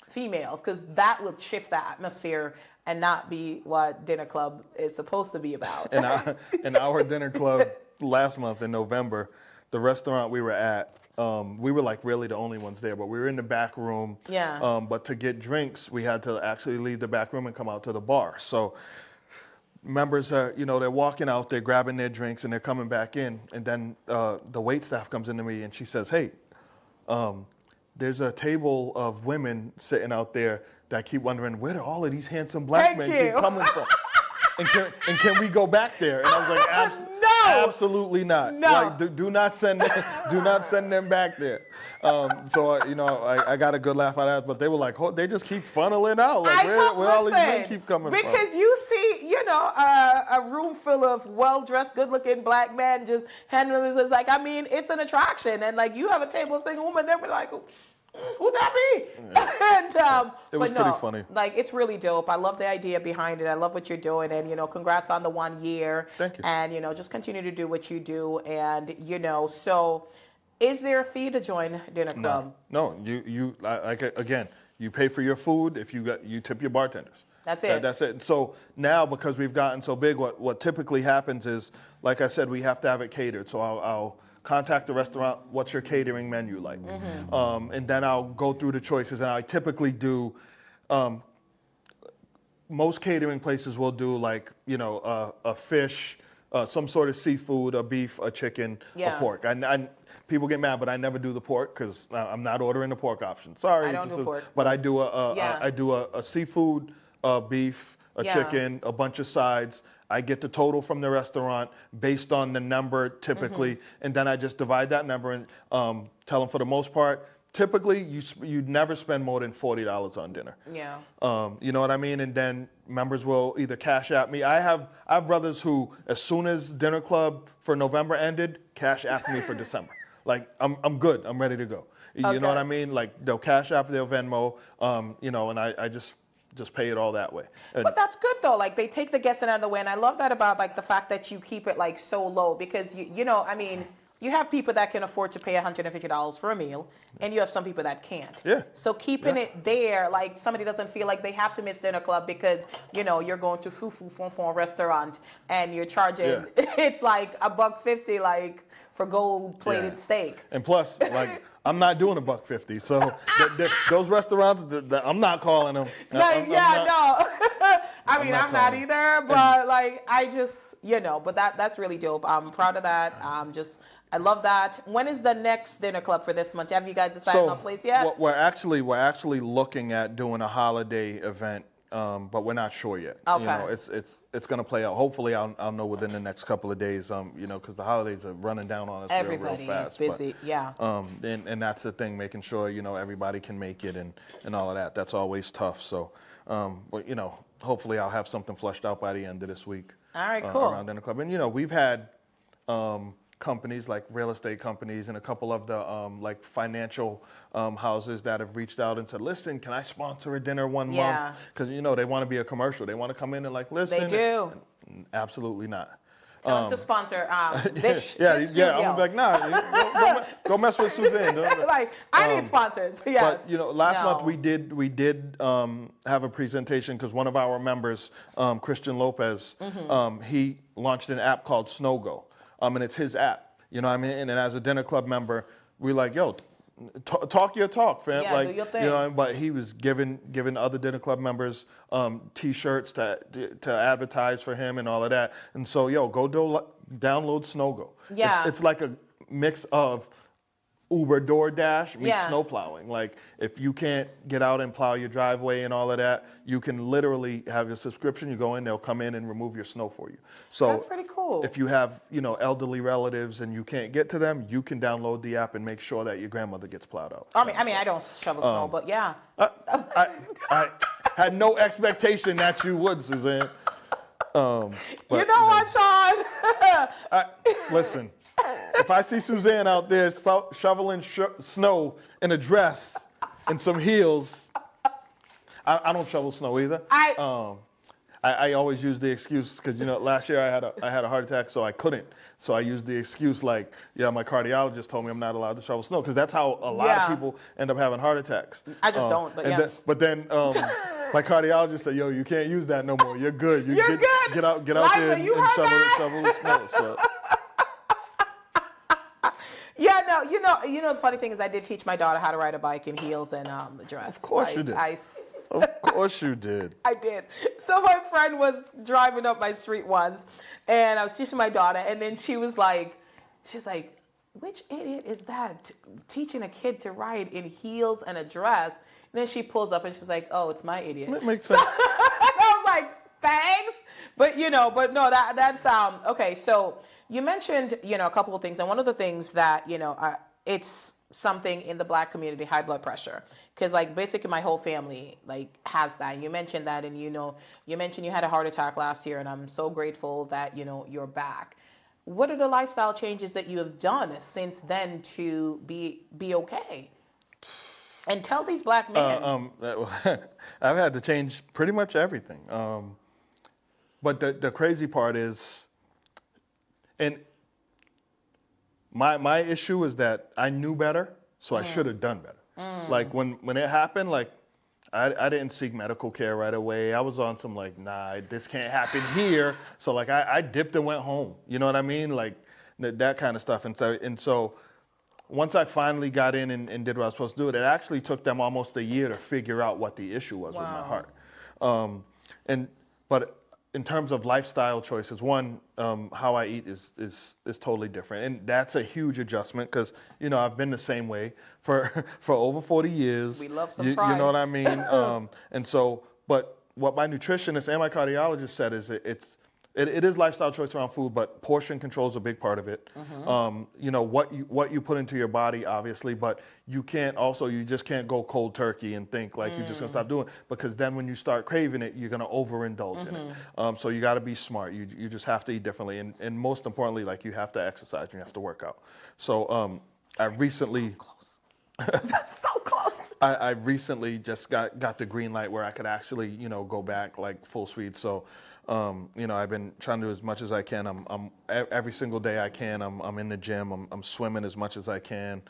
females, because that will shift the atmosphere and not be what dinner club is supposed to be about. And our dinner club last month in November, the restaurant we were at, we were like really the only ones there, but we were in the back room. Yeah. But to get drinks, we had to actually leave the back room and come out to the bar. So members are, they're walking out, they're grabbing their drinks, and they're coming back in. And then the wait staff comes into me and she says, hey, there's a table of women sitting out there that keep wondering, where do all of these handsome black men keep coming from? And can we go back there? And I was like, no, absolutely not. No, like, do not send them back there. So I got a good laugh out of that. But they were like, they just keep funneling out. Like, where all these men keep coming from? Because you see, a room full of well-dressed, good-looking black men just handling this. It's like, it's an attraction, and like you have a table of single women, they'll be like, who'd that be? Yeah. And it was pretty funny. Like, it's really dope. I love the idea behind it. I love what you're doing, and congrats on the 1 year. Thank you. And just continue to do what you do, and so is there a fee to join dinner club? No. You again, you pay for your food. If you tip your bartenders. That's it. That's it. So now, because we've gotten so big, what typically happens is, like I said, we have to have it catered. So I'll contact the restaurant, what's your catering menu like? And then I'll go through the choices, and I typically do, most catering places will do like, a fish, some sort of seafood, a beef, a chicken, a pork. People get mad, but I never do the pork because I'm not ordering the pork option. Sorry. I don't do pork. But I do a seafood, beef, chicken, a bunch of sides. I get the total from the restaurant based on the number typically, and then I just divide that number and tell them, for the most part, typically you never spend more than $40 on dinner. Yeah. You know what I mean? And then members will either cash app me. I have brothers who, as soon as dinner club for November ended, cash app me for December. Like, I'm good. I'm ready to go. You know what I mean? Like, they'll cash app, they'll Venmo, and I just pay it all that way. But that's good though. Like, they take the guessing out of the way, and I love that about like the fact that you keep it like so low, because you have people that can afford to pay $150 for a meal, and you have some people that can't. Yeah. So keeping it there, like somebody doesn't feel like they have to miss dinner club because, you know, you're going to Fufu Fon Fon restaurant and you're charging, it's like $1.50, like for gold plated steak. And plus, like, I'm not doing $1.50. So those restaurants, I'm not calling them. Like, no. I mean, I'm not either, but like, I just, you know, but that's really dope. I'm proud of that. I love that. When is the next dinner club for this month? Have you guys decided on a place yet? We're actually looking at doing a holiday event, but we're not sure yet. Okay. You know, it's going to play out. Hopefully, I'll know within the next couple of days. You know, because the holidays are running down on us real fast. Everybody is busy. Yeah. And that's the thing, making sure, you know, everybody can make it and all of that. That's always tough. So, but you know, hopefully I'll have something flushed out by the end of this week. All right, cool. Around dinner club, and you know, we've had companies like real estate companies and a couple of the like financial houses that have reached out and said, listen, can I sponsor a dinner one month? Because, you know, they want to be a commercial. They want to come in and like, listen. They do. Absolutely not. Tell them to sponsor this studio. I'm gonna be like, nah, go mess with Suzanne. Like, I need sponsors. Yes. But you know, last month we did have a presentation because one of our members, Christian Lopez, he launched an app called SnowGo, and it's his app. You know what I mean? And as a dinner club member, we're like, yo, talk your talk, fam. Yeah, like, do your thing. you know, but he was giving other dinner club members T-shirts to advertise for him and all of that. And so, yo, go download SnowGo. Yeah, it's like a mix of Uber, DoorDash meets snow plowing. Like, if you can't get out and plow your driveway and all of that, you can literally have a subscription. You go in, they'll come in and remove your snow for you. So that's pretty cool. If you have, you know, elderly relatives and you can't get to them, you can download the app and make sure that your grandmother gets plowed out. I mean, I don't shovel snow, but yeah. I had no expectation that you would, Suzanne. But, you know what, Sean? Listen. If I see Suzanne out there shoveling snow in a dress and some heels, I don't shovel snow either. I always use the excuse because, you know, last year I had a heart attack, so I couldn't. So I used the excuse like, yeah, my cardiologist told me I'm not allowed to shovel snow because that's how a lot of people end up having heart attacks. I just don't, but yeah. Then my cardiologist said, yo, you can't use that no more. You're good. You're good. Get out Liza, there and shovel the snow. So. Yeah, no, you know the funny thing is I did teach my daughter how to ride a bike in heels and a dress. Of course you did. Of course you did. I did. So my friend was driving up my street once, and I was teaching my daughter, and then she was like, which idiot is that teaching a kid to ride in heels and a dress? And then she pulls up and she's like, oh, it's my idiot. That makes sense. I was like, thanks. But no, that's okay. So you mentioned, you know, a couple of things, and one of the things that, you know, it's something in the Black community, high blood pressure, because like basically my whole family like has that. You mentioned that, and you mentioned you had a heart attack last year, and I'm so grateful that, you know, you're back. What are the lifestyle changes that you have done since then to be okay? And tell these Black men. I've had to change pretty much everything. But the crazy part is, and my issue is that I knew better, so I should have done better. Like when it happened, like I didn't seek medical care right away. I was on some like, nah, this can't happen here. So like I dipped and went home. You know what I mean? Like that kind of stuff. And so once I finally got in and did what I was supposed to do, it actually took them almost a year to figure out what the issue was with my heart. But in terms of lifestyle choices, one, how I eat is totally different, and that's a huge adjustment because, you know, I've been the same way for over 40 years. We love some pride. You know what I mean? And so, but what my nutritionist and my cardiologist said is it is lifestyle choice around food, but portion control is a big part of it. You know, what you put into your body, obviously, but you just can't go cold turkey and think like you're just gonna stop doing it, because then when you start craving it, you're gonna overindulge in it. So you gotta be smart. You just have to eat differently, and most importantly, like, you have to exercise and you have to work out. So I recently. That's so close. I recently just got the green light where I could actually, you know, go back like full speed. So I've been trying to do as much as I can. Every single day I can. I'm in the gym. I'm swimming as much as I can.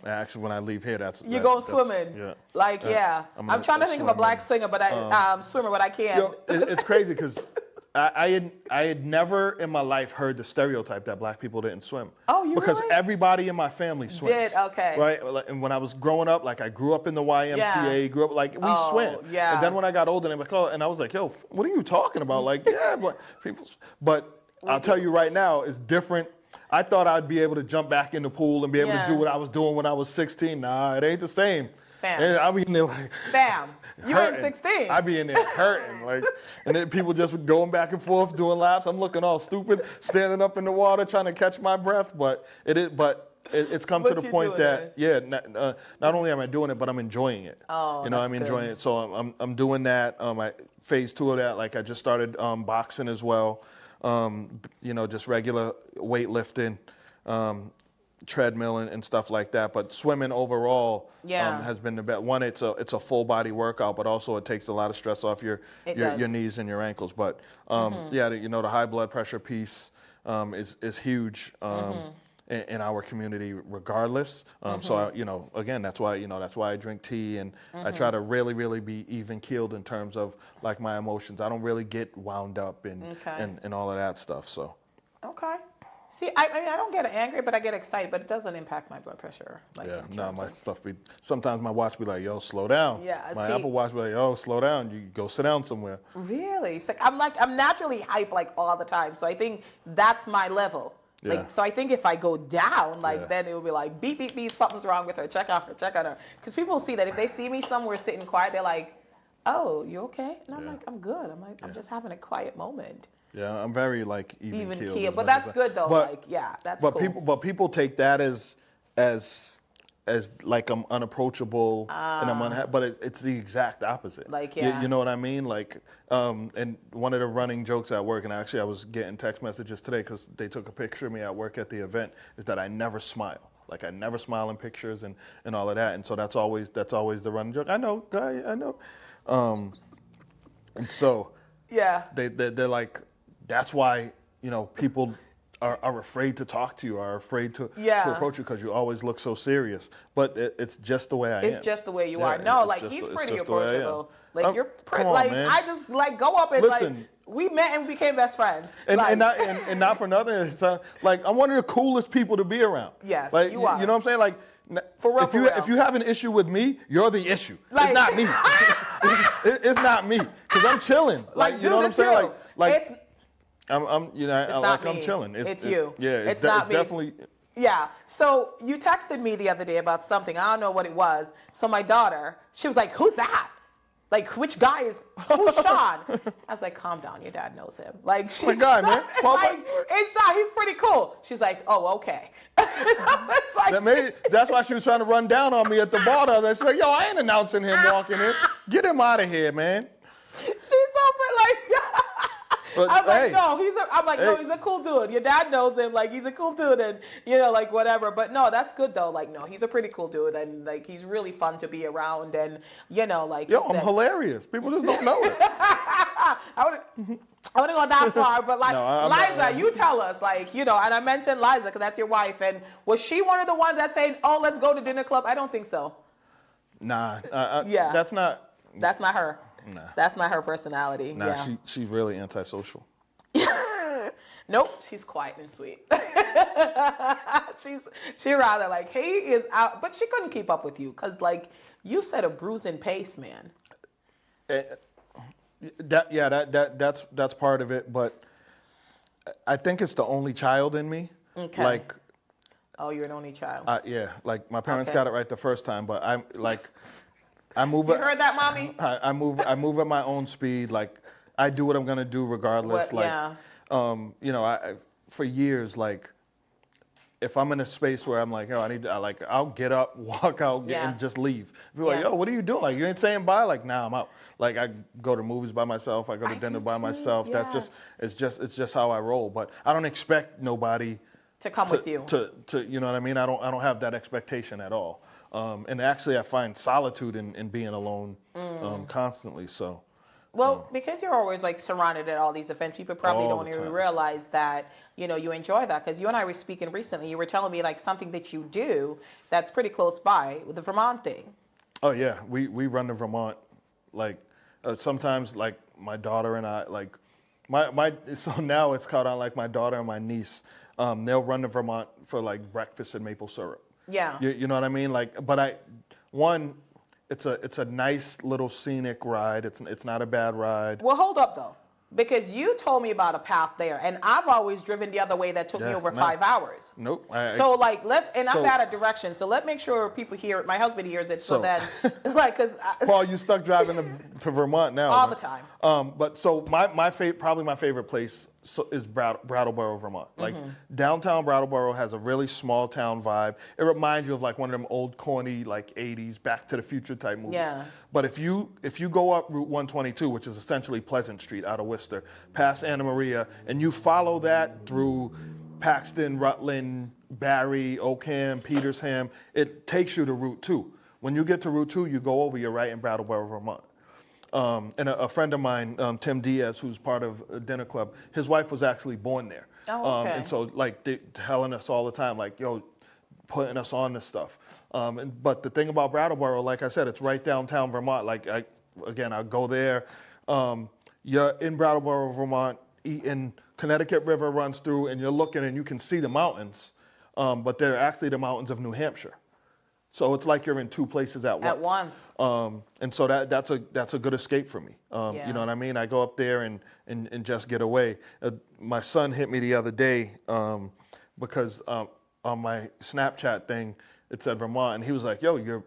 Actually, when I leave here, you go swimming. Yeah. Like yeah. I'm trying to think of a black swinger, but swimmer, but I can't. It's crazy because I had never in my life heard the stereotype that black people didn't swim. Oh, you Because really? everybody in my family swims. Did, okay. Right? And when I was growing up, like I grew up in the YMCA, grew up like we swim. Yeah. And then when I got older, and I was like, yo, what are you talking about? Like, yeah, but I'll tell you right now, it's different. I thought I'd be able to jump back in the pool and be able to do what I was doing when I was 16. Nah, it ain't the same. Fam. I mean, they're like, bam. You ain't 16. I be in there hurting, like, and then people just going back and forth doing laps. I'm looking all stupid, standing up in the water trying to catch my breath. But it's come to the point that not only am I doing it, but I'm enjoying it. Oh, I'm enjoying it. So I'm doing that. Phase 2 of that, like I just started boxing as well. Just regular weightlifting. Treadmill and stuff like that, but swimming overall has been the best. One, it's a full body workout, but also it takes a lot of stress off your knees and your ankles. But the high blood pressure piece is huge in our community, regardless. So again, that's why I drink tea and I try to really, really be even keeled in terms of like my emotions. I don't really get wound up and all of that stuff. So. Okay. See, I mean, I don't get angry, but I get excited, but it doesn't impact my blood pressure. Sometimes my watch be like, yo, slow down. Yeah, my Apple Watch be like, yo, slow down. You go sit down somewhere. Really? It's like, I'm naturally hype like all the time. So I think that's my level. So I think if I go down, then it will be like, beep, beep, beep, something's wrong with her. Check on her. Because people see that if they see me somewhere sitting quiet, they're like, oh, you okay? And I'm like, I'm good. I'm just having a quiet moment. Yeah, I'm very like even keeled. But that's good though. That's cool. People take that as like I'm unapproachable and I'm unhappy, but it's the exact opposite. You know what I mean? Like, and one of the running jokes at work, and actually I was getting text messages today because they took a picture of me at work at the event, is that I never smile. Like I never smile in pictures and all of that, and so that's always the running joke. I know, guy, I know. And so they're like. That's why, people are afraid to talk to you, are afraid to approach you because you always look so serious. But it's just the way I am. It's just the way you are. No, like he's pretty approachable. Like you're pretty. Like man. I just like go up and Listen, like we met and became best friends. And not for nothing. It's, like I'm one of the coolest people to be around. Yes, like, you are. You know what I'm saying? Like for real, if you have an issue with me, you're the issue. It's not me. It's not me because I'm chilling. Like you know what I'm saying? Like. I'm chilling. It's you. Yeah, it's not me. Definitely. Yeah. So you texted me the other day about something. I don't know what it was. So my daughter, she was like, "Who's that? Like, who's Sean?" I was like, "Calm down. Your dad knows him. Like, she's my God, man. It's Sean. He's pretty cool." She's like, "Oh, okay." That's why she was trying to run down on me at the bar. She's like, "Yo, I ain't announcing him walking in. Get him out of here, man." She's so like. I was like, no, he's a cool dude. Your dad knows him, like he's a cool dude, and like whatever. But no, that's good though. Like, no, he's a pretty cool dude, and like he's really fun to be around, and like. Yo, I'm hilarious. People just don't know it. I wouldn't go that far, but like no, Liza, you tell us, like and I mentioned Liza because that's your wife, and was she one of the ones that saying, "Oh, let's go to dinner club"? I don't think so. Nah, that's not. That's not her. Nah. That's not her personality. Nah, she's really antisocial. Nope, she's quiet and sweet. She rather like he is out, but she couldn't keep up with you because like you set a bruising pace, man. That's part of it, but I think it's the only child in me. Okay. Like. Oh, you're an only child. Yeah, like my parents got it right the first time, but I'm like. I move. You heard that, mommy? I move at my own speed. Like I do what I'm gonna do regardless. I for years, like if I'm in a space where I'm like, I'll get up, walk out, and just leave. People are like, yo, what are you doing? Like you ain't saying bye? Like, nah, I'm out. Like I go to movies by myself. I go to dinner by myself. Yeah. It's just how I roll. But I don't expect nobody to come with you. To you know what I mean? I don't have that expectation at all. And actually, I find solitude in being alone constantly. So, Well, because you're always like surrounded at all these events, people probably All don't the even time. realize that, you enjoy that. Because you and I were speaking recently, you were telling me like something that you do that's pretty close by with the Vermont thing. Oh yeah, we run to Vermont, like sometimes like my daughter and I like my so now it's caught on like my daughter and my niece, they'll run to Vermont for like breakfast and maple syrup. Yeah. You know what I mean? Like, but one, it's a nice little scenic ride. It's not a bad ride. Well, hold up though, because you told me about a path there, and I've always driven the other way that took me Yeah, over no. 5 hours. Nope. So like and I'm so- bad at directions, so let make sure people hear it. My husband hears it, so So- then like because Paul, you stuck driving to Vermont now. all man. the time. But so probably my favorite place is Brattleboro, Vermont. Like Mm-hmm. downtown Brattleboro has a really small town vibe. It reminds you of like one of them old corny like 80s Back to the Future type movies. Yeah. But if you go up Route 122, which is essentially Pleasant Street out of Worcester, past Anna Maria, and you follow that through Paxton, Rutland, Barry, Oakham, Petersham, it takes you to Route 2. When you get to Route 2, you go over, you're right in Brattleboro, Vermont. And a friend of mine, Tim Diaz, who's part of Dinner Club, his wife was actually born there. Oh, okay. And so, like, they telling us all the time, like, yo, putting us on this stuff. But the thing about Brattleboro, like I said, it's right downtown Vermont. Like, I'll go there. You're in Brattleboro, Vermont, eating, Connecticut River runs through, and you're looking and you can see the mountains, but they're actually the mountains of New Hampshire. So it's like you're in two places at once. And so that's a good escape for me. Yeah. You know what I mean? I go up there and just get away. My son hit me the other day because on my Snapchat thing it said Vermont, and he was like, "Yo,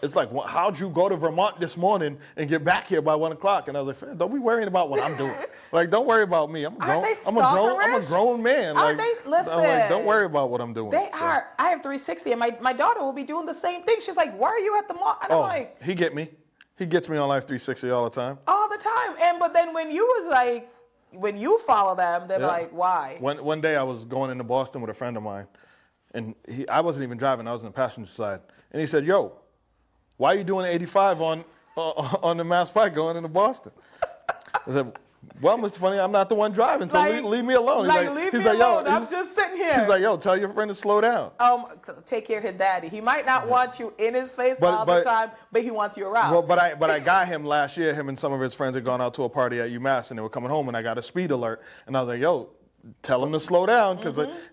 it's like, how'd you go to Vermont this morning and get back here by 1 o'clock?" And I was like, "Fam, don't be worrying about what I'm doing. Like, don't worry about me. I'm a grown man. Aren't Like, they? Listen. I'm like, don't worry about what I'm doing." They So- are. I have 360, and my daughter will be doing the same thing. She's like, "Why are you at the mall?" And I'm like, he get me. He gets me on Life 360 all the time. all the time. But then when you follow them, they're Yeah. like, "Why?" One day I was going into Boston with a friend of mine, and I wasn't even driving. I was in the passenger side, and he said, "Yo, why are you doing 85 on the Mass Pike going into Boston?" I said, "Well, Mr. Funny, I'm not the one driving, so leave me alone." Leave me alone. I'm just sitting here. He's like, "Yo, tell your friend to slow down." Take care of his daddy. He might not want you in his face But- all the but- time, but he wants you around. Well, but I got him last year. Him and some of his friends had gone out to a party at UMass, and they were coming home, and I got a speed alert, and I was like, "Yo, tell him to slow down,"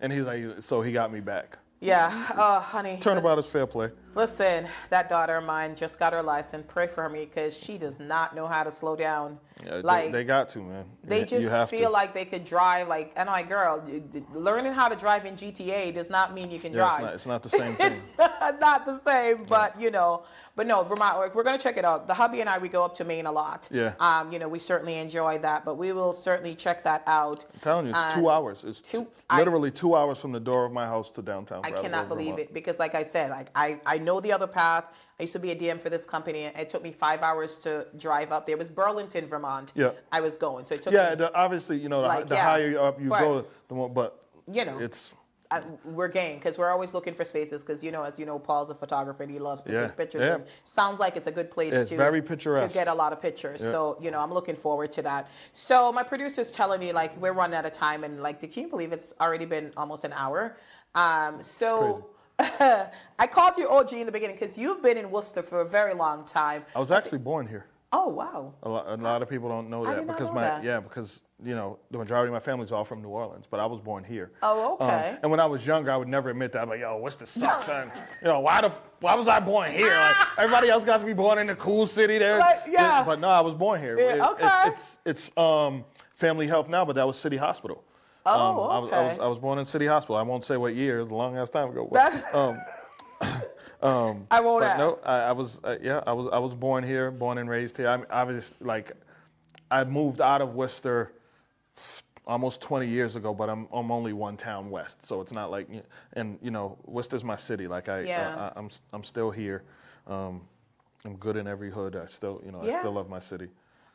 and he's like, so he got me back. Yeah, honey. Turnabout is fair play. Listen, that daughter of mine just got her license. Pray for me because she does not know how to slow down. Yeah, they got to, man. They You just have feel to. like they could drive. Like, and I'm like, girl, learning how to drive in GTA does not mean you can drive. It's not the same thing. It's not the same, but but no, Vermont. We're gonna check it out. The hubby and I, we go up to Maine a lot. Yeah. We certainly enjoy that, but we will certainly check that out. I'm telling you, it's 2 hours. It's literally 2 hours from the door of my house to downtown. I Brattleboro, cannot believe Vermont. it because, like I said, like I know the other path. I used to be a DM for this company, and it took me 5 hours to drive up there. It was Burlington, Vermont. Yeah. I was going, so it took Yeah, me. obviously, the yeah. higher up you Right. go, the more. But it's we're game because we're always looking for spaces because as you know, Paul's a photographer and he loves to Yeah, take pictures. yeah. And sounds like it's a good place It's to very picturesque. to get a lot of pictures. Yeah. So I'm looking forward to that. So my producer's telling me like we're running out of time and like, can you believe it's already been almost an hour? So I called you OG in the beginning because you've been in Worcester for a very long time. I was actually born here. Oh wow. A lot of people don't know I that did not because know that. because the majority of my family's all from New Orleans, but I was born here. Oh, okay. And when I was younger, I would never admit that. I'm like, yo, Worcester sucks, son. Why was I born here? Like everybody else got to be born in the cool city there. Yeah. But no, I was born here. Yeah, okay. It's Family Health now, but that was City Hospital. Oh, okay. I was born in City Hospital. I won't say what year. It's a long ass time ago. But, I won't but ask. no, I was born here, born and raised here. I moved out of Worcester almost 20 years ago, but I'm only one town west, so it's not like, and Worcester's my city. Like I'm still here. I'm good in every hood. I still I still love my city.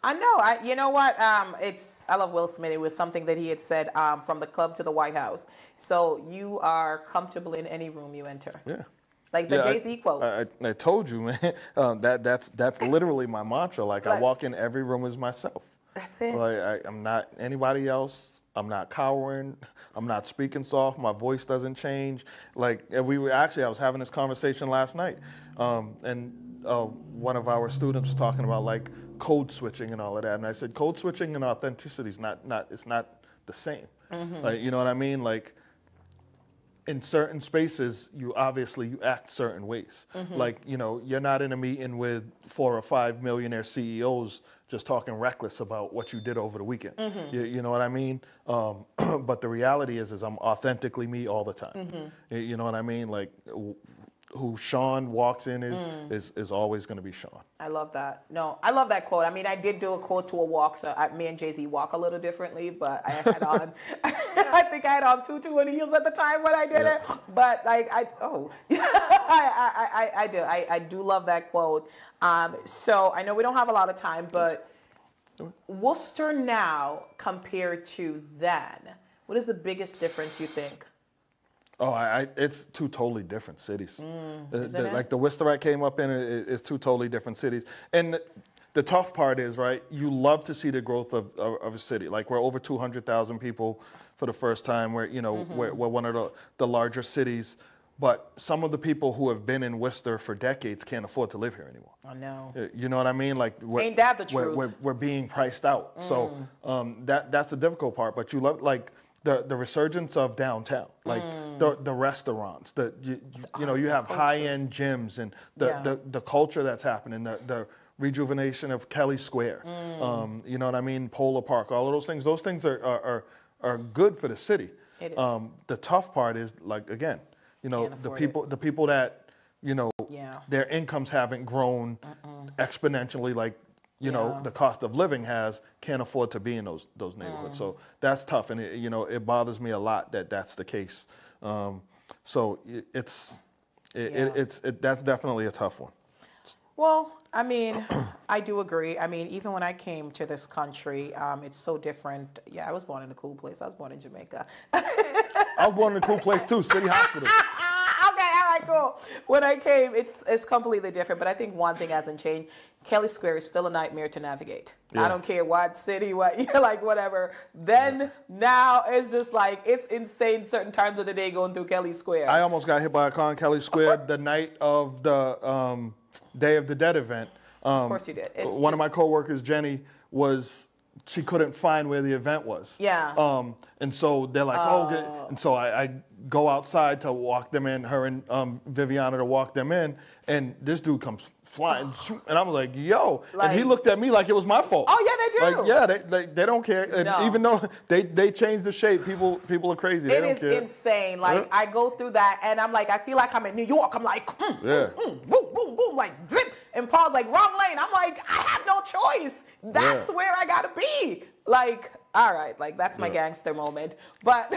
I know. You know what? I love Will Smith. It was something that he had said from the club to the White House. So you are comfortable in any room you enter. Yeah. Like the Yeah, Jay-Z quote. I told you, man. That's literally my mantra. Like I walk in every room as myself. That's it. Like I'm not anybody else. I'm not cowering. I'm not speaking soft. My voice doesn't change. Like and I was having this conversation last night, and one of our students was talking about like code switching and all of that, and I said code switching and authenticity is not it's not the same. Like you know what I mean? Like in certain spaces, you act certain ways. Like, you know, you're not in a meeting with 4 or 5 millionaire CEOs just talking reckless about what you did over the weekend. You know what I mean? But the reality is I'm authentically me all the time. You know what I mean? Like who Sean walks in is always going to be Sean. I love that. No, I love that quote. I mean, I did do a quote to a walk, so me and Jay-Z walk a little differently, but I had on, I think I had on tutu and heels at the time when I did it. But like, I do. I do love that quote. So I know we don't have a lot of time, but Worcester now compared to then, what is the biggest difference you think? Oh, it's two totally different cities. Like the Worcester I came up in is two totally different cities. And the tough part is, right, you love to see the growth of a city. Like we're over 200,000 people for the first time. We're, you know, we're one of the larger cities. But some of the people who have been in Worcester for decades can't afford to live here anymore. I know. You know what I mean? Like ain't that the truth? We're being priced out. So that's the difficult part. But you love like the resurgence of downtown, like the restaurants, you know you have high-end gyms and the culture that's happening, the rejuvenation of Kelly Square, you know what I mean, Polar Park, all of those things. Those things are good for the city. It is. The tough part is like again, you know, the people that you know their incomes haven't grown exponentially like. You know, the cost of living can't afford to be in those neighborhoods. So that's tough. And, you know, it bothers me a lot that that's the case. So that's definitely a tough one. Well, I mean, I do agree. I mean, even when I came to this country, it's so different. Yeah, I was born in a cool place. I was born in Jamaica. I was born in a cool place too, City Hospital. Okay, all right, cool. When I came, it's completely different. But I think one thing hasn't changed. Kelly Square is still a nightmare to navigate. I don't care what city, like whatever. Then now it's just like it's insane certain times of the day going through Kelly Square. I almost got hit by a car in Kelly Square the night of the Day of the Dead event. Of course you did. One of my coworkers, Jenny, she couldn't find where the event was. Yeah. And so they're like, oh, and so I go outside to walk them in, her and Viviana to walk them in, and this dude comes flying, and I'm like, yo, and he looked at me like it was my fault. Oh yeah, they do. Like, they don't care, and even though they changed the shape, people are crazy. They don't care. It is insane. Like I go through that, and I'm like, I feel like I'm in New York. I'm like, boom, boom, boom, like zip, and Paul's like, wrong lane. I'm like, I have no choice. That's where I gotta be. Like, all right, like that's my gangster moment, but.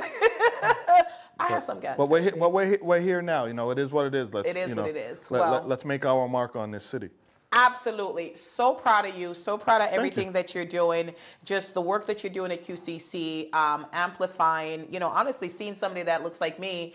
I have some guys. But we're here now. You know, it is what it is. It is what it is. Let's make our mark on this city. Absolutely. So proud of you. So proud of everything that you're doing. Just the work that you're doing at QCC, amplifying, you know, honestly, seeing somebody that looks like me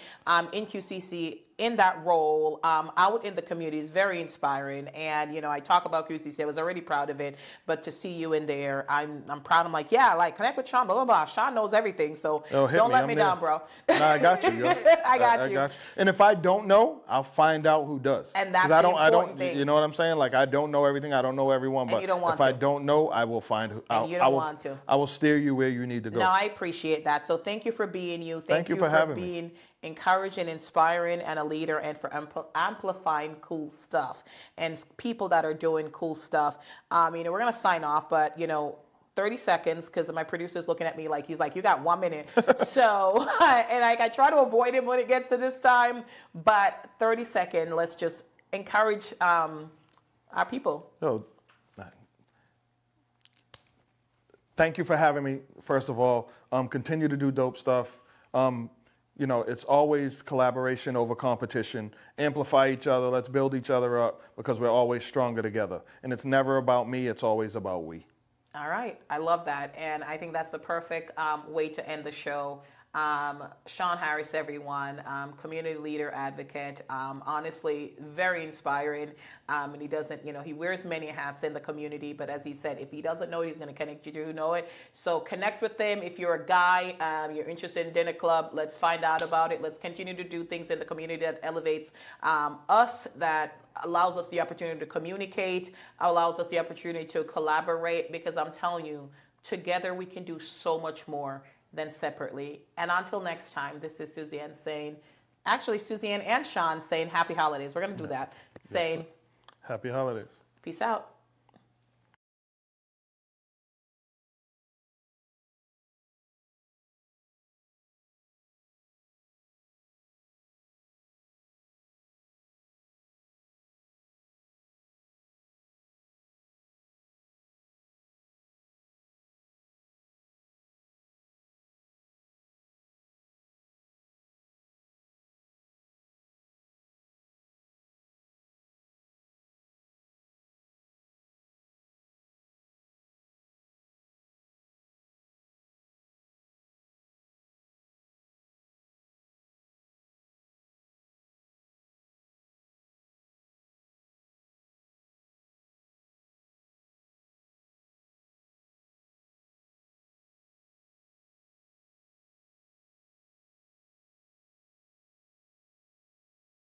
in QCC in that role out in the community is very inspiring. And, you know, I talk about QCC. I was already proud of it. But to see you in there, I'm proud. I'm like, yeah, like connect with Sean, blah, blah, blah. Sean knows everything. So don't let me down, bro. No, I got you. Yo. I got you. And if I don't know, I'll find out who does. And that's the important thing. You know what I'm saying? Like, I don't know everything. I don't know everyone. But if I don't know, I will find who. And you don't want to. I will steer you where you need to go. No, I appreciate that. So thank you for being you. Thank you for being encouraging, inspiring, and a leader, and for amplifying cool stuff and people that are doing cool stuff. You know, we're gonna sign off, but you know, 30 seconds because my producer's looking at me like he's like, you got 1 minute. So, and I try to avoid him when it gets to this time, but 30 seconds. Let's just encourage our people. Thank you for having me. First of all, continue to do dope stuff. You know, it's always collaboration over competition. Amplify each other. Let's build each other up because we're always stronger together. And it's never about me. It's always about we. All right. I love that. And I think that's the perfect way to end the show. Sean Harris, everyone, community leader, advocate, honestly, very inspiring. And he doesn't, he wears many hats in the community, but as he said, if he doesn't know it, he's going to connect you to who know it. So connect with him. If you're a guy, you're interested in dinner club, let's find out about it. Let's continue to do things in the community that elevates us, that allows us the opportunity to communicate, allows us the opportunity to collaborate, because I'm telling you, together we can do so much more than separately. And until next time, this is Suzanne saying, actually Suzanne and Sean saying happy holidays. We're going to do that. Saying happy holidays. Peace out.